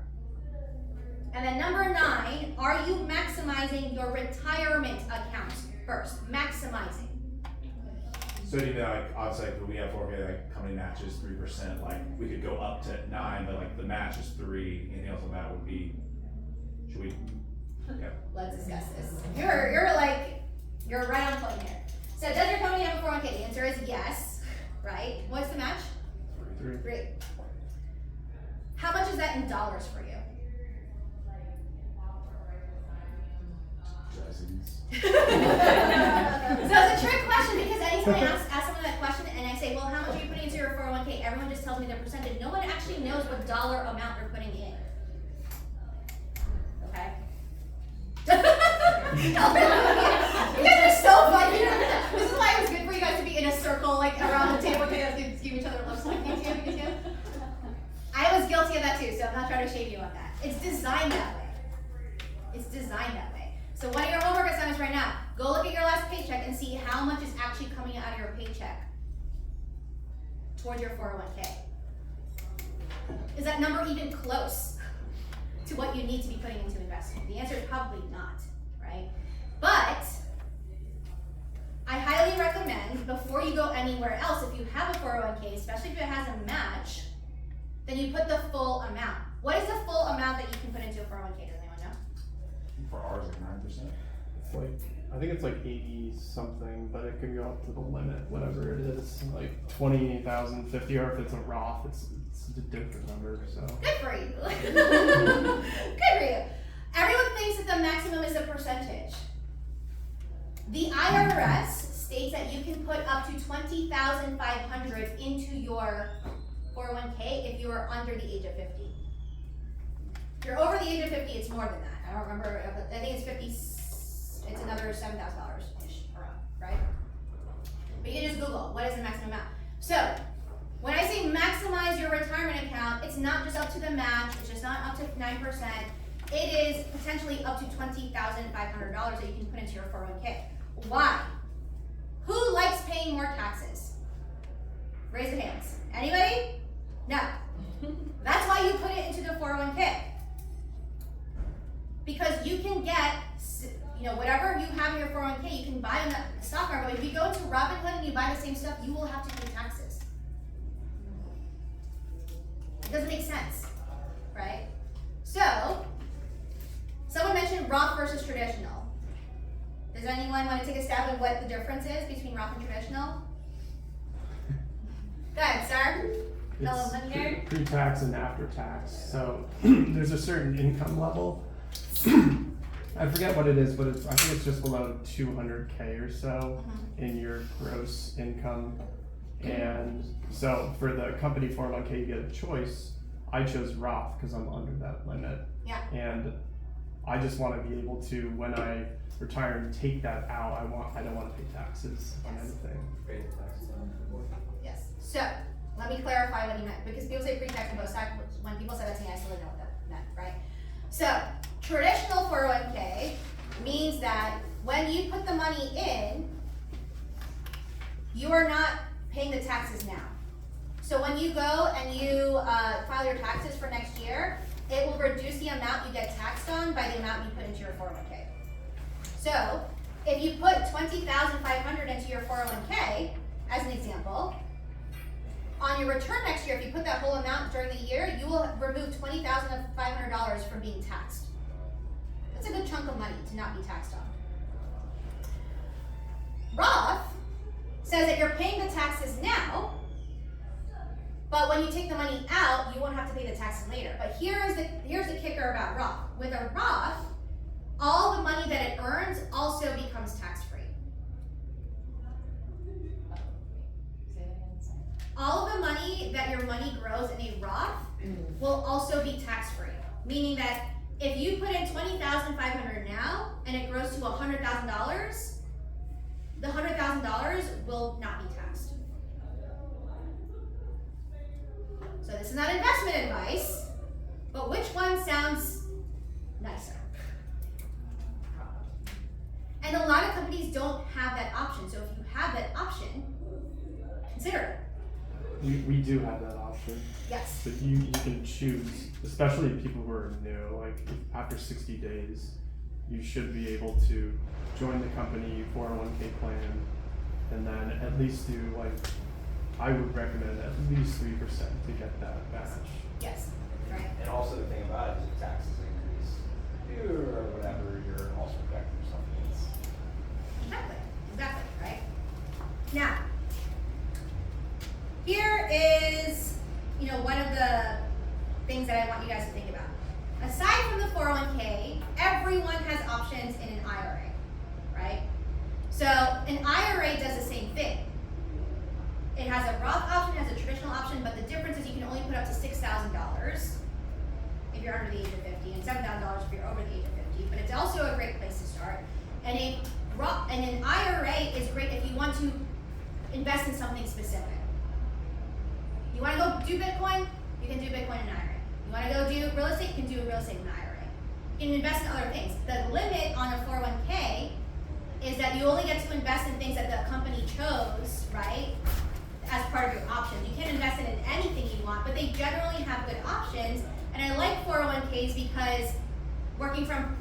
And then number 9, are you maximizing your retirement account first? Maximizing. So do you know, like, obviously, like, when we have 4K, like, company matches 3%, like, we could go up to 9, but like, the match is 3, anything else on that would be, should we? Yeah. Let's discuss this. You're right on point here. So does your company have a 401k? The answer is yes, right? What's the match? 3. 3. How much is that in dollars for you? So it's a trick question because anytime I ask someone that question and I say, well, how much are you putting into your 401k? Everyone just tells me their percentage. No one actually knows what dollar amount they're putting in. Okay? You guys are so funny. This is why it was good for you guys to be in a circle, like around the table, give each other looks like you too. I was guilty of that too, so I'm not trying to shame you on that. It's designed that way. It's designed that way. So one of your homework assignments right now, go look at your last paycheck and see how much is actually coming out of your paycheck towards your 401k. Is that number even close to what you need to be putting into investing? The answer is probably not, right? But I highly recommend before you go anywhere else, if you have a 401k, especially if it has a match, then you put the full amount. What is the full amount that you can put into a 401k? Does anyone know? For ours, like 9%. It's like, I think it's like 80 something, but it can go up to the limit, whatever it is, like 20,050, or if it's a Roth, it's a different number, so. Good for you. Good for you. Everyone thinks that the maximum is a percentage. The IRS states that you can put up to $20,500 into your 401k if you are under the age of 50. If you're over the age of 50, it's more than that. I don't remember, I think it's 50, it's another $7,000-ish around, right? But you can just Google, what is the maximum amount? So, when I say maximize your retirement account, it's not just up to the match, it's just not up to 9%, it is potentially up to $20,500 that you can put into your 401k. Why? Who likes paying more taxes? Raise the hands. Anybody? No. That's why you put it into the 401k. Because you can get, whatever you have in your 401k, you can buy in the stock market. But if you go into Robinhood and you buy the same stuff, you will have to pay taxes. It doesn't make sense, right? So, someone mentioned Roth versus traditional. Does anyone want to take a stab at what the difference is between Roth and traditional? Go ahead, sir. Fellow money nerd. Pre-tax and after-tax, so there's a certain income level. I forget what it is, but I think it's just below 200K or so in your gross income. And so for the company 401k, you get a choice. I chose Roth because I'm under that limit. Yeah. And I just want to be able to, when I retire and take that out, I don't want to pay taxes on anything. Yes. So let me clarify what he meant, because people say pre-tax and post-tax. When people say that to me, I still don't know what that meant, right? So traditional 401k means that when you put the money in, you are not paying the taxes now. So when you go and you file your taxes for next year, it will reduce the amount you get taxed on by the amount you put into your 401k. So if you put $20,500 into your 401k, as an example, on your return next year, if you put that whole amount during the year, you will remove $20,500 from being taxed. That's a good chunk of money to not be taxed on. Roth says that you're paying the taxes now, but when you take the money out, you won't have to pay the taxes later. But here's the kicker about Roth. With a Roth, all the money that it earns also becomes tax-free. Say that again, sorry. All of the money that your money grows in a Roth will also be tax-free. Meaning that if you put in $20,500 now and it grows to $100,000, the $100,000 will not be taxed. So this is not investment advice, but which one sounds nicer? And a lot of companies don't have that option. So if you have that option, consider it. We do have that option, Yes. but you can choose, especially people who are new, like after 60 days, you should be able to join the company 401k plan, and then at least do like, I would recommend at least 3% to get that match. Yes. Right. And also the thing about it is if taxes increase, or whatever, you're also protecting yourself against. Exactly, right? Now, here is, one of the things that I want you guys to think about. Aside from the 401k, everyone has options in an IRA, right? So an IRA does the same thing. It has a Roth option, it has a traditional option, but the difference is you can only put up to $6,000 if you're under the age of 50, and $7,000 if you're over the age of 50. But it's also a great place to start. And an IRA is great if you want to invest in something specific. You want to go do Bitcoin? You can do Bitcoin in an IRA. You want to go do real estate? You can do real estate in an IRA. You can invest in other things. The limit on a 401k is that you only get to invest in things that the company chose, right, as part of your options. You can't invest in anything you want, but they generally have good options. And I like 401ks because working from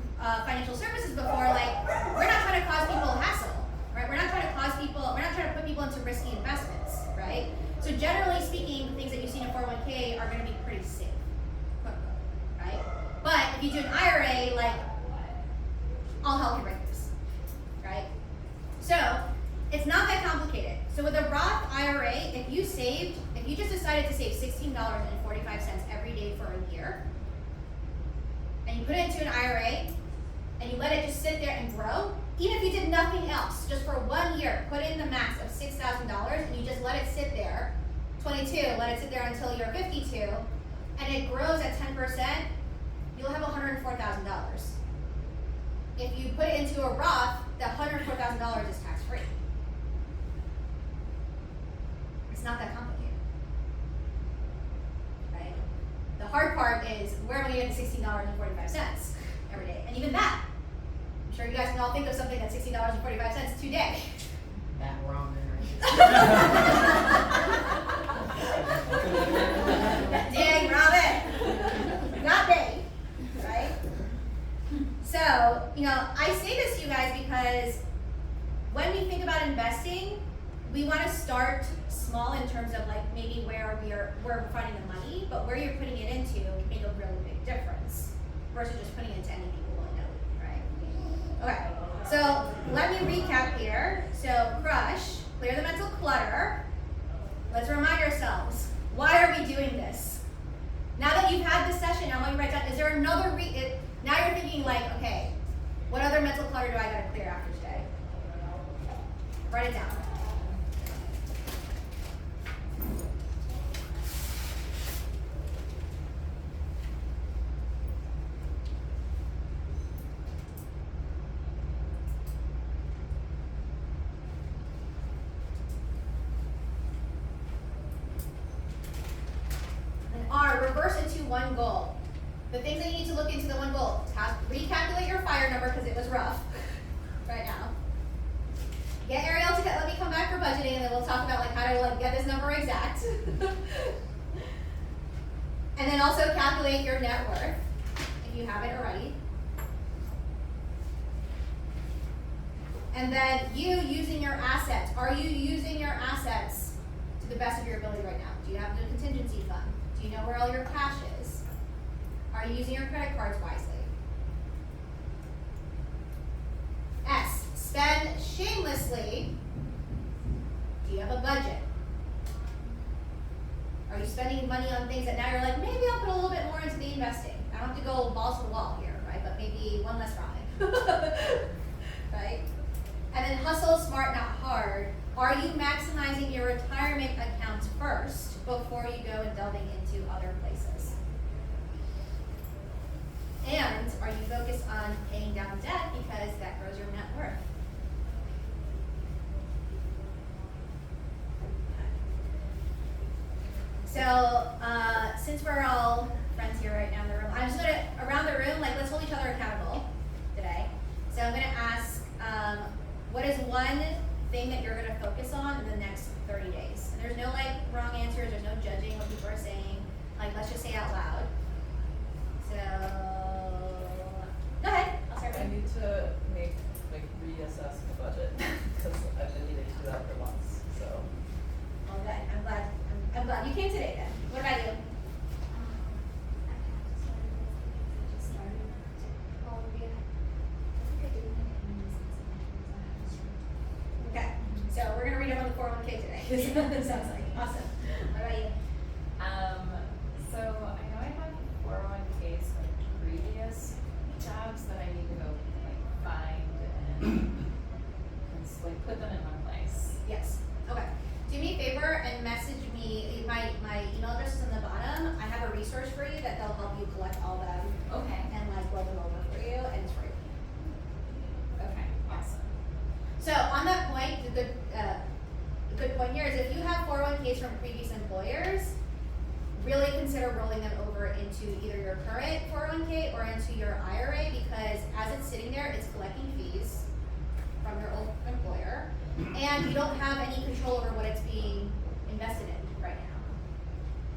financial services before, like, we're not trying to cause people hassle, right? We're not trying to put people into risky investments, right? So generally speaking, things that you see in a 401k are going to be pretty safe, quote unquote, right? But if you do an IRA, like, I'll help you break this, right? So it's not that complicated. So with a Roth IRA, if you just decided to save $16.45 every day for a year, and you put it into an IRA, and you let it just sit there and grow, even if you did nothing else, just for 1 year, put in the max of $6,000, and you just let it sit there, 22, let it sit there until you're 52, and it grows at 10%, you'll have $104,000. If you put it into a Roth, the $104,000 is tax-free. It's not that complicated, right? The hard part is, where am I going to get the $16.45 every day? And even that, I'm sure you guys can all think of something that's $16.45 today. That ramen, Dang, Robin! Not me, right? So, I say this to you guys because when we think about investing, we want to start small in terms of like maybe where we're finding the money, but where you're putting it into can make a really big difference versus just putting it into anything willy-nilly, right? Okay, so let me recap here. So crush, clear the mental clutter. Let's remind ourselves, why are we doing this? Now that you've had this session, I want you to write down, is there another now you're thinking like, okay, what other mental clutter do I gotta clear after today? Write it down. Reverse it to one goal. The things that you need to look into the one goal. Recalculate your fire number because it was rough. right now. Get Ariel to let me come back for budgeting, and then we'll talk about like how to like get this number exact. And then also calculate your net worth if you haven't already. And then you using your assets. Are you using your assets to the best of your ability right now? Do you have a contingency fund? Do you know where all your cash is? Are you using your credit cards wisely? S, spend shamelessly. Do you have a budget? Are you spending money on things that now you're like, maybe I'll put a little bit more into the investing. I don't have to go balls to the wall here, right? But maybe one less ramen, right? And then hustle smart, not hard. Are you maximizing your retirement accounts first before you go and delving into other places? And are you focused on paying down debt because that grows your net worth? So, since we're all friends here right now in the room, I'm just gonna, around the room, like, let's hold each other accountable today. So I'm gonna ask, what is one thing that you're gonna focus on in the next 30 days? And there's no, like, wrong answers, there's no judging what people are saying. Like, let's just say out loud. So, go ahead, I'll start I with you. need to reassess the budget, because I've been needing to do that for months, so. Well, good, I'm glad you came today then. What about you? Okay, so we're gonna read up on the 401k today. It sounds like awesome. What about you? So I know I have 401ks from previous jobs that I need to go like find and like put them in one place. Yes. Okay. Do me a favor and message me. My email address is on the bottom. I have a resource for you that they'll help you collect all them Okay. and like roll them over for you, and it's free. Okay. Awesome. So on that point, the good point here is if you have 401ks from previous employers, really consider rolling them over into either your current 401k or into your IRA, because as it's sitting there, it's collecting fees from your old employer, and you don't have any control over what it's being invested in right now.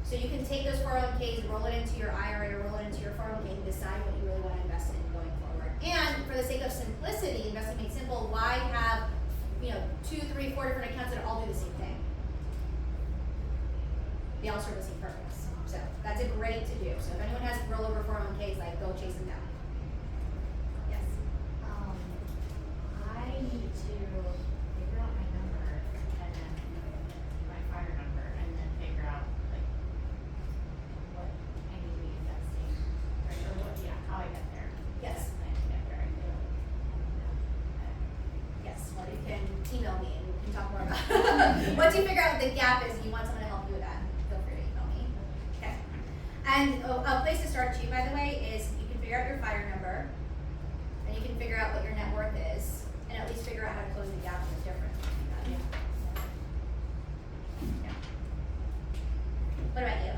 So you can take those 401ks, roll it into your IRA or roll it into your 401k and decide what you really want to invest in going forward. And for the sake of simplicity, investing made simple, why have 2, 3, 4 different accounts that all do the same thing? They all serve the same purpose. So that's a great to do. So if anyone has rollover 401ks, like go chase them down. Yes. I need to figure out my number and then my fire number and then figure out like what I need to be investing or how I get there. Yes. I need to get there. I feel Yes. Well, you can email me and we can talk more about it. Once you figure out what the gap is and you want someone to help you with that, feel free to email me. Okay. And a place to start too, by the way, is you can figure out your fire number and you can figure out what your net worth is and at least figure out how to close the gap with difference. Yeah. What about you?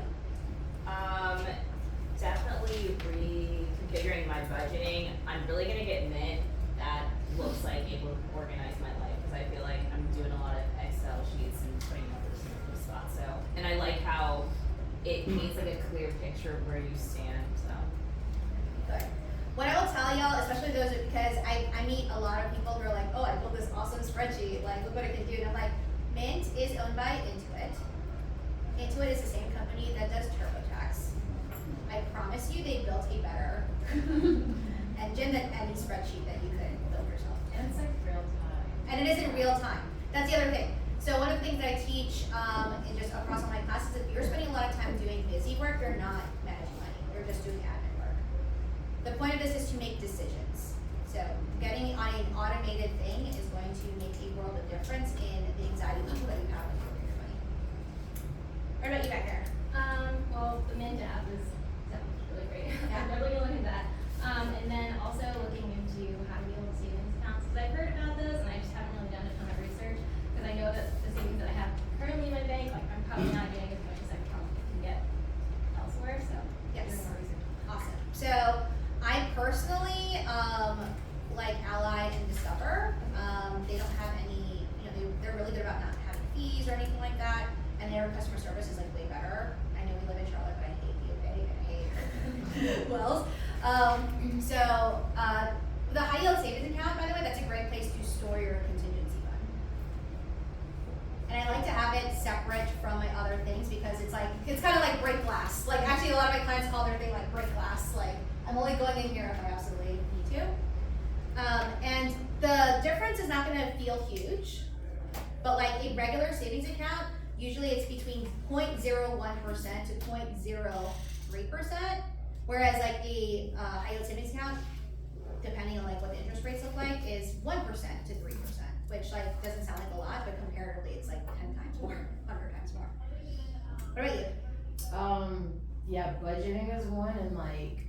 Definitely reconfiguring my budgeting. I'm really gonna get Mint that looks like it will organize my life, because I feel like I'm doing a lot of Excel sheets and putting numbers in different spots. So, and I like how it paints like a clear picture of where you stand. So, Good. What I will tell y'all, especially those, because I meet a lot of people who are like, oh, I built this awesome spreadsheet, like look what it can do. And I'm like, Mint is owned by Intuit. Intuit is the same company that does TurboTax. I promise you they built a better engine than any spreadsheet that you could build yourself. And it's like real time. And it is in real time. That's the other thing. So one of the things that I teach in just across all my classes, if you're spending a lot of time doing busy work, you're not managing money. You're just doing admin work. The point of this is to make decisions. So getting on an automated thing is going to make a world of difference in the anxiety level that you have when you're your money. What about you back there? Well, the Mint app is definitely really great. Yeah. I'm definitely gonna look into that. And then also looking into how to build savings accounts, because I've heard about this and I just haven't really done a ton of research, because I know that the savings that I have currently in my bank, like I'm probably not getting as much as I probably can get elsewhere, so Yes. doing more research. Awesome. So I personally like Ally and Discover. customer service is like way better. I know we live in Charlotte, but I hate you, okay? I hate Wells. The high yield savings account, by the way, that's a great place to store your contingency fund. And I like to have it separate from my other things because it's kind of like break glass. Like actually a lot of my clients call their thing like break glass. Like I'm only going in here if I absolutely need to. And the difference is not gonna feel huge, but like a regular savings account, usually it's between 0.01% to 0.03%, whereas like a high yield savings account, depending on like what the interest rates look like, is 1% to 3%, which like doesn't sound like a lot, but comparatively it's like 10 times more, 100 times more. What about you? Yeah, budgeting is one, and like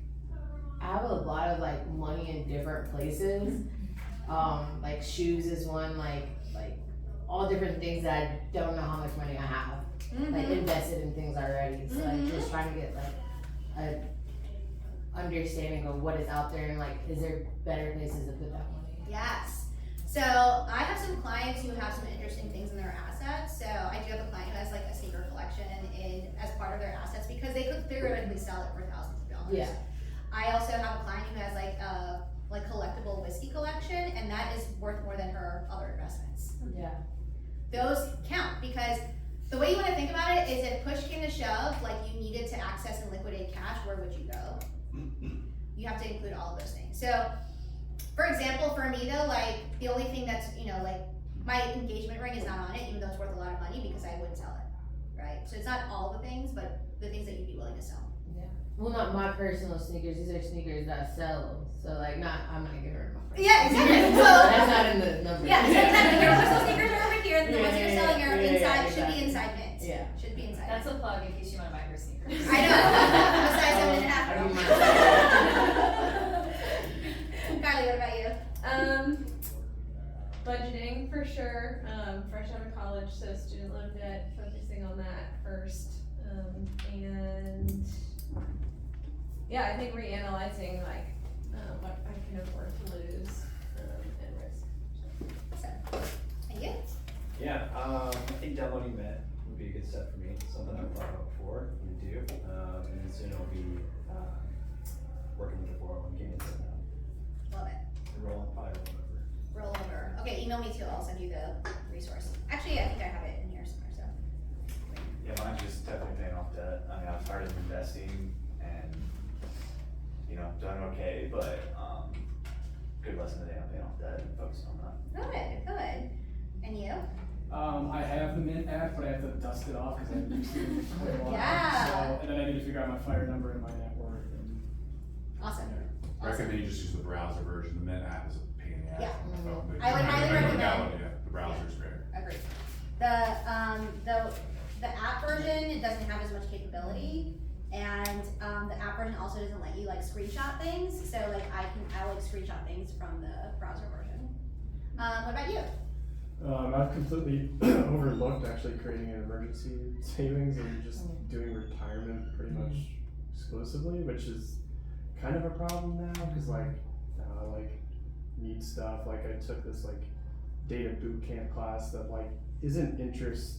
I have a lot of like money in different places. Like shoes is one, like all different things that I don't know how much money I have, like invested in things already. So like just trying to get like a understanding of what is out there and like is there better places to put that money? Yes. So I have some clients who have some interesting things in their assets. So I do have a client who has like a sneaker collection as part of their assets because they could theoretically sell it for thousands of dollars. Yeah. I also have a client who has like a collectible whiskey collection, and that is worth more than her other investments. Yeah. Those count because the way you want to think about it is if push came to shove, like you needed to access and liquidate cash, where would you go? You have to include all of those things. So, for example, for me though, like the only thing that's, like my engagement ring is not on it, even though it's worth a lot of money because I wouldn't sell it, right? So it's not all the things, but the things that you'd be willing to sell. Yeah. Well, not my personal sneakers. These are sneakers that I sell. So like, I'm not giving her my personal. Yeah, exactly. So that's not in the number. Yeah, so exactly. Your personal sneakers are over here. The ones that you're selling are inside. exactly. Should be inside mint. Yeah. Should be inside. That's a plug in case you wanna buy her sneakers. I know. I'm a size 7.5. Kylie, what about you? Budgeting for sure. Fresh out of college, so student loan debt, focusing on that first. And yeah, I think reanalyzing like what I can afford to lose and risk. So, and you? Yeah, I think downloading Met would be a good step for me. Something I've thought about before. We do, and then soon I'll be working with the 401k and Love it. rolling 5 or whatever. Roll over. Okay, email me too. I'll send you the resource. Actually, I think I have it in here somewhere. So. Yeah, mine's just definitely paying off debt. I mean, I've started investing and, done okay, but, good lesson today on paying off debt and focusing on that. Good, good. And you? I have the Mint app, but I have to dust it off because I haven't used it for quite a while. Yeah. So, and then I need to figure out my fire number and my net worth. And, Awesome. I recommend you just use the browser version. The Mint app is a pain in the ass Yeah. on the phone. but I would highly recommend- download it. The browser's great. Agreed. The app version, it doesn't have as much capability, and the app version also doesn't let you like screenshot things. So like I like screenshot things from the browser version. What about you? I've completely overlooked actually creating an emergency savings and just doing retirement pretty much exclusively, which is kind of a problem now because I need stuff. Like I took this like data boot camp class that like isn't interest.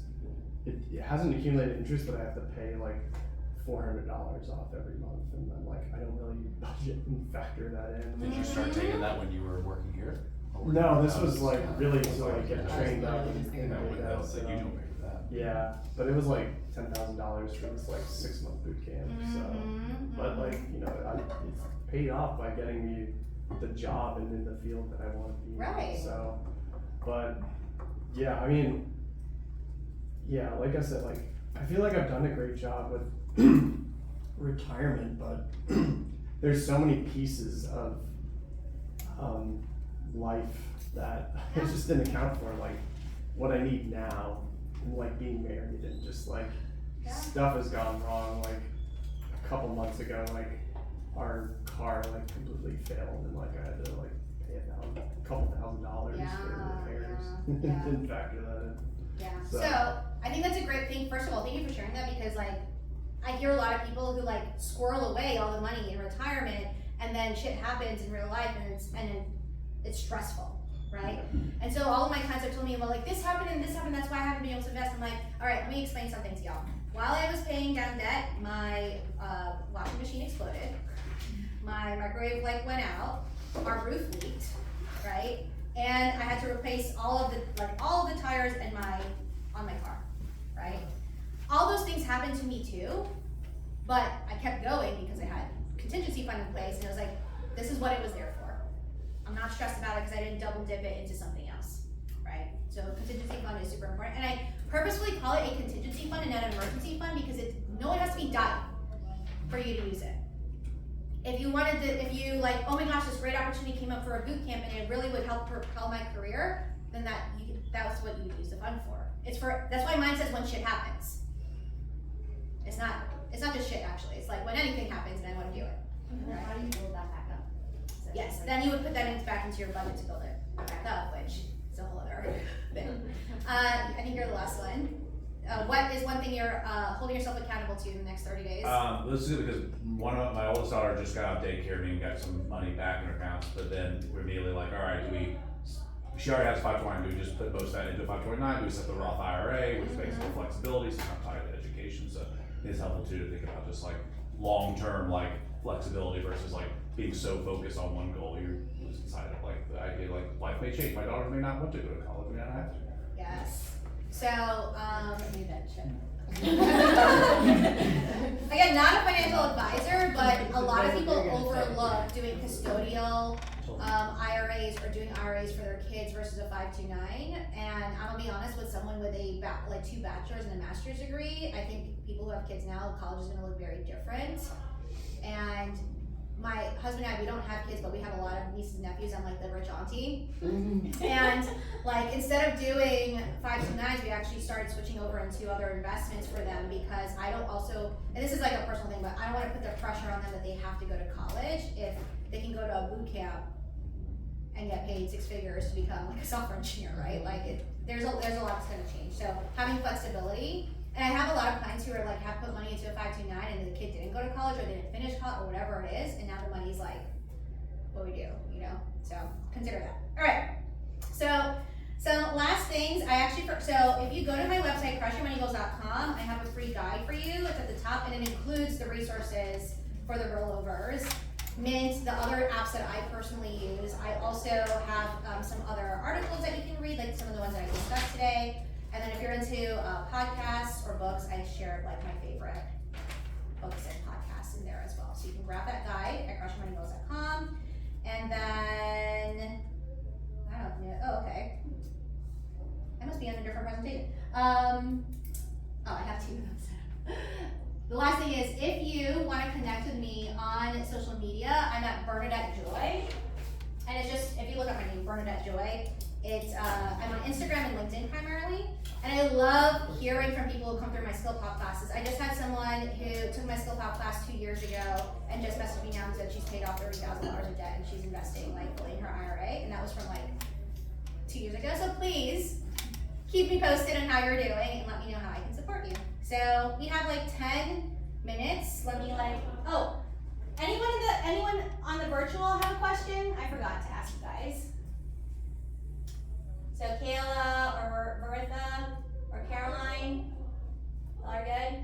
It hasn't accumulated interest, but I have to pay like $400 off every month, and I'm like, I don't really budget and factor that in. Did you start taking that when you were working here? No, this was like really to like get trained up in No, data. so you don't pay for that. Yeah, but it was like $10,000 for this like 6-month boot camp. So, but like it's paid off by getting me the job and in the field that I want to be. Right. In. So, but yeah, I mean, yeah, like I said, like I feel like I've done a great job with retirement, but there's so many pieces of life that I just didn't account for, like what I need now, and like being married, and just like stuff has gone wrong. Like a couple months ago, like our car like completely failed, and like I had to like pay a couple $1,000 for repairs. Yeah. Didn't factor that in. Yeah. So- So I think that's a great thing. First of all, thank you for sharing that because like I hear a lot of people who like squirrel away all the money in retirement, and then shit happens in real life, and it's stressful. right? And so all of my clients have told me, well, like this happened and this happened, that's why I haven't been able to invest. I'm like, all right, let me explain something to y'all. While I was paying down debt, my washing machine exploded, my microwave like went out, our roof leaked, right? And I had to replace all of the tires on my car, right? All those things happened to me too, but I kept going because I had contingency fund in place, and I was like, this is what it was there for. I'm not stressed about it because I didn't double dip it into something else, right? So contingency fund is super important, and I purposefully call it a contingency fund and not an emergency fund because no one has to be dying for you to use it. If you like, oh my gosh, this great opportunity came up for a boot camp and it really would help propel my career, then that's what you would use the fund for. That's why mine says when shit happens. It's not just shit actually. It's like when anything happens and I want to do it. And then how do you build that back up? So Yes, like- then you would put that back into your budget to build it back up, which is a whole other thing. I think you're the last one. What is one thing you're holding yourself accountable to in the next 30 days? This is good because my oldest daughter just got out of daycare and got some money back in her accounts, but then we're immediately like, all right, she already has 529, do we just put most of that into 529? Do we set the Roth IRA, which makes more flexibility, so it's not tied to education? So it's helpful too to think about just like long-term like flexibility versus like being so focused on one goal, you're losing sight of like the idea like life may change. My daughter may not want to go to college, may not have to. Yes. So, I need that check. again, not a financial advisor, but a lot of people overlook doing custodial IRAs or doing IRAs for their kids versus a 529. And I'm gonna be honest, with someone with like 2 bachelor's and a master's degree, I think people who have kids now, college is gonna look very different. And my husband and I, we don't have kids, but we have a lot of nieces and nephews. I'm like the rich auntie. And like instead of doing 529s, we actually started switching over into other investments for them because I don't also, and this is like a personal thing, but I don't want to put the pressure on them that they have to go to college if they can go to a boot camp and get paid 6 figures to become like a software engineer, right? Like there's a lot that's going to change. So having flexibility. And I have a lot of clients who are like have put money into a 529 and the kid didn't go to college or they didn't finish college or whatever it is, and now the money's like, what do we do, you know? So consider that. All right. So last things, so if you go to my website, crushyourmoneygoals.com, I have a free guide for you. It's at the top and it includes the resources for the rollovers, Mint, the other apps that I personally use. I also have some other articles that you can read, like some of the ones that I discussed today. And then if you're into podcasts or books, I share like my favorite books and podcasts in there as well. So you can grab that guide at crushyourmoneygoals.com. And then, I don't know, oh, okay. I must be on a different presentation. I have 2 notes. The last thing is, if you want to connect with me on social media, I'm at Bernadette Joy. And it's just, if you look up my name, Bernadette Joy, I'm on Instagram and LinkedIn primarily. And I love hearing from people who come through my Skill Pop classes. I just had someone who took my Skill Pop class 2 years ago and just messaged me now and said she's paid off $30,000 of debt and she's investing like fully in her IRA. And that was from like 2 years ago. So please keep me posted on how you're doing and let me know how I can support you. So we have like 10 minutes. Let me anyone on the virtual have a question? I forgot to ask you guys. So Kayla or Maritha or Caroline, all are good?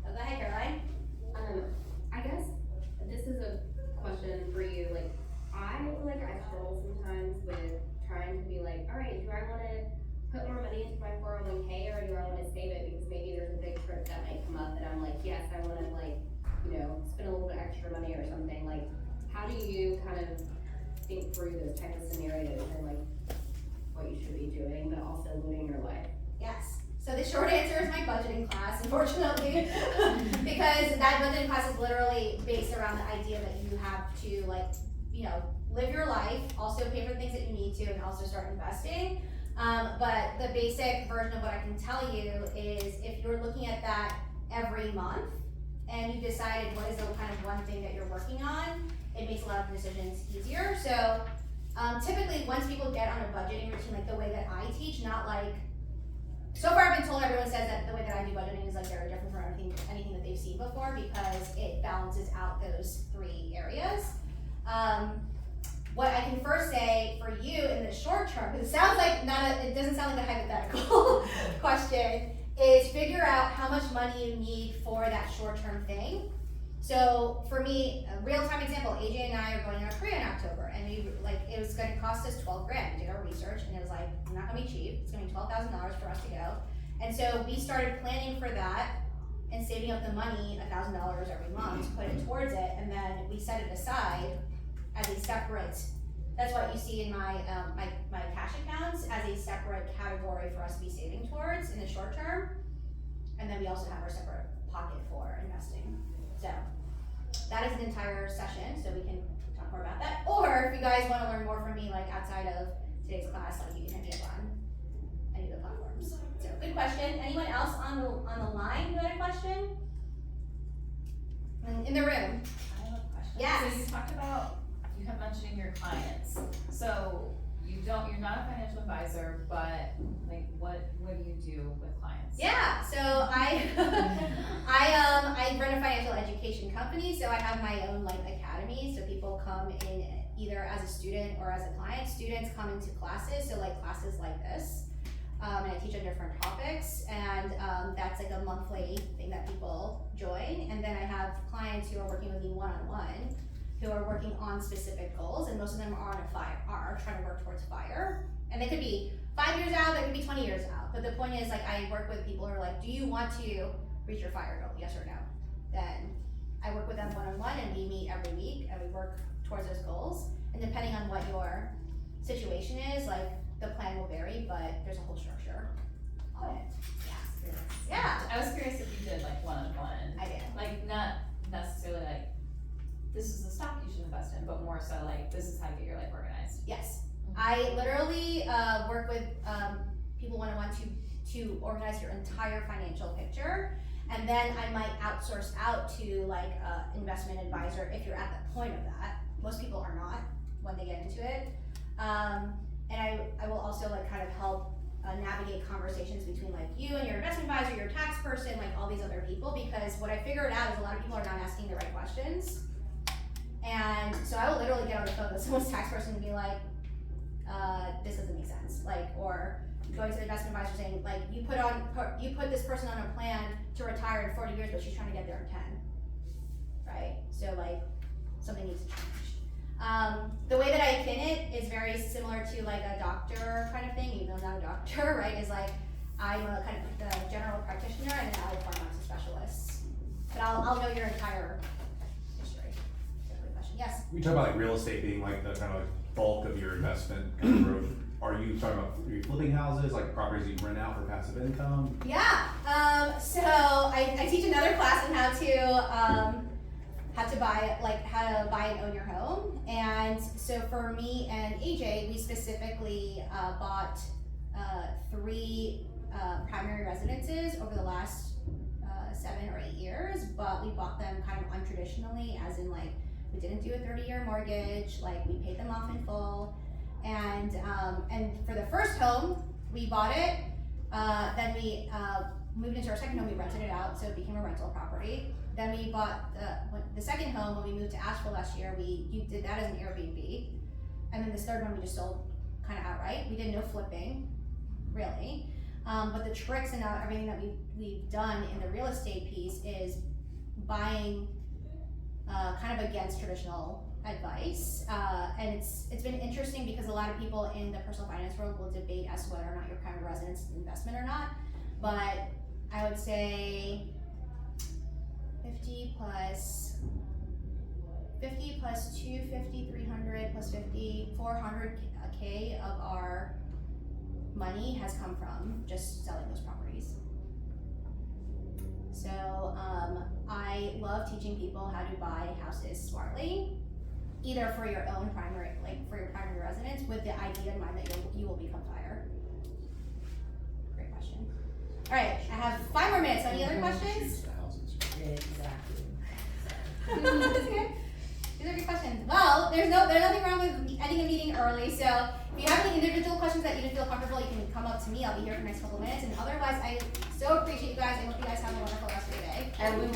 Oh, go ahead, Caroline. I guess this is a question for you. Like, I feel like I struggle sometimes with trying to be like, all right, do I want to put more money into my 401k or do I want to save it because maybe there's a big trip that might come up that I'm like, yes, I want to like, spend a little bit extra money or something. Like, how do you kind of think through those type of scenarios and like what you should be doing, but also living your life? Yes. So the short answer is my budgeting class, unfortunately, because that budgeting class is literally based around the idea that you have to live your life, also pay for the things that you need to, and also start investing. But the basic version of what I can tell you is if you're looking at that every month and you decided what is the kind of one thing that you're working on, it makes a lot of decisions easier. So typically once people get on a budgeting routine, like the way that I teach, not like, so far I've been told everyone says that the way that I do budgeting is like very different from anything that they've seen before because it balances out those 3 areas. what I can first say for you in the short term, because it sounds like it doesn't sound like a hypothetical question, is figure out how much money you need for that short-term thing. So for me, a real-time example, AJ and I are going to Korea in October, and it was going to cost us 12 grand. We did our research, and it was like, not going to be cheap. It's going to be $12,000 for us to go. And so we started planning for that and saving up the money, $1,000 every month, to put it towards it, and then we set it aside as a separate. That's what you see in my my cash accounts as a separate category for us to be saving towards in the short term, and then we also have our separate pocket for investing. So that is an entire session, so we can talk more about that. Or if you guys want to learn more from me, like outside of today's class, like you can hit me up on any of the platforms. So good question. Anyone else on the line who had a question? In the room. I have a question. Yes. So you talked about, you kept mentioning your clients. So you're not a financial advisor, but like what do you do with clients? Yeah, so I run a financial education company, so I have my own like academy, so people come in either as a student or as a client. Students come into classes, so like classes like this, and I teach on different topics, and that's like a monthly thing that people join. And then I have clients who are working with me one-on-one, who are working on specific goals, and most of them are are trying to work towards FIRE. And they could be 5 years out, they could be 20 years out. But the point is, like, I work with people who are like, do you want to reach your FIRE goal, yes or no? Then I work with them one-on-one, and we meet every week, and we work towards those goals. And depending on what your situation is, like, the plan will vary, but there's a whole structure on it. Yeah. I was curious if you did like one-on-one. I did. Like not necessarily like, this is the stock you should invest in, but more so like, this is how to get your life organized. Yes. I literally work with people one-on-one to organize your entire financial picture, and then I might outsource out to like an investment advisor if you're at the point of that. Most people are not when they get into it. And I will also like kind of help navigate conversations between like you and your investment advisor, your tax person, like all these other people, because what I figured out is a lot of people are not asking the right questions. And so I will literally get on the phone with someone's tax person and be like, this doesn't make sense. Like, or going to the investment advisor saying, like, you put this person on a plan to retire in 40 years, but she's trying to get there in 10. Right? So like, something needs to change. The way that I pin it is very similar to like a doctor kind of thing, even though I'm not a doctor, right? Is like, I'm a kind of the general practitioner, and then I'll form out to specialists. But I'll know your entire history. Good question. Yes? We talk about like real estate being like the kind of like bulk of your investment kind of growth. Are you talking about flipping houses, like properties you rent out for passive income? Yeah. So I teach another class on how to buy and own your home. And so for me and AJ, we specifically bought 3 primary residences over the last 7 or 8 years, but we bought them kind of untraditionally, as in like, we didn't do a 30-year mortgage, like we paid them off in full. And for the first home, we bought it, then we moved into our second home, we rented it out, so it became a rental property. Then we bought the second home when we moved to Asheville last year. You did that as an Airbnb. And then this third one we just sold kind of outright. We did no flipping, really. But the tricks and everything that we've done in the real estate piece is buying kind of against traditional advice. And it's been interesting because a lot of people in the personal finance world will debate as to whether or not your primary residence is an investment or not. But I would say 50 plus 250, 300 plus 50, 400K of our money has come from just selling those properties. So I love teaching people how to buy houses smartly, either for your own primary, like for your primary residence, with the idea in mind that you will become FIRE. Great question. All right, I have 5 more minutes. Any other questions? Exactly. That's good. These are good questions. Well, there's nothing wrong with ending a meeting early. So if you have any individual questions that you didn't feel comfortable, you can come up to me. I'll be here for the next couple of minutes. And otherwise, I so appreciate you guys. I hope you guys have a wonderful rest of your day. And we will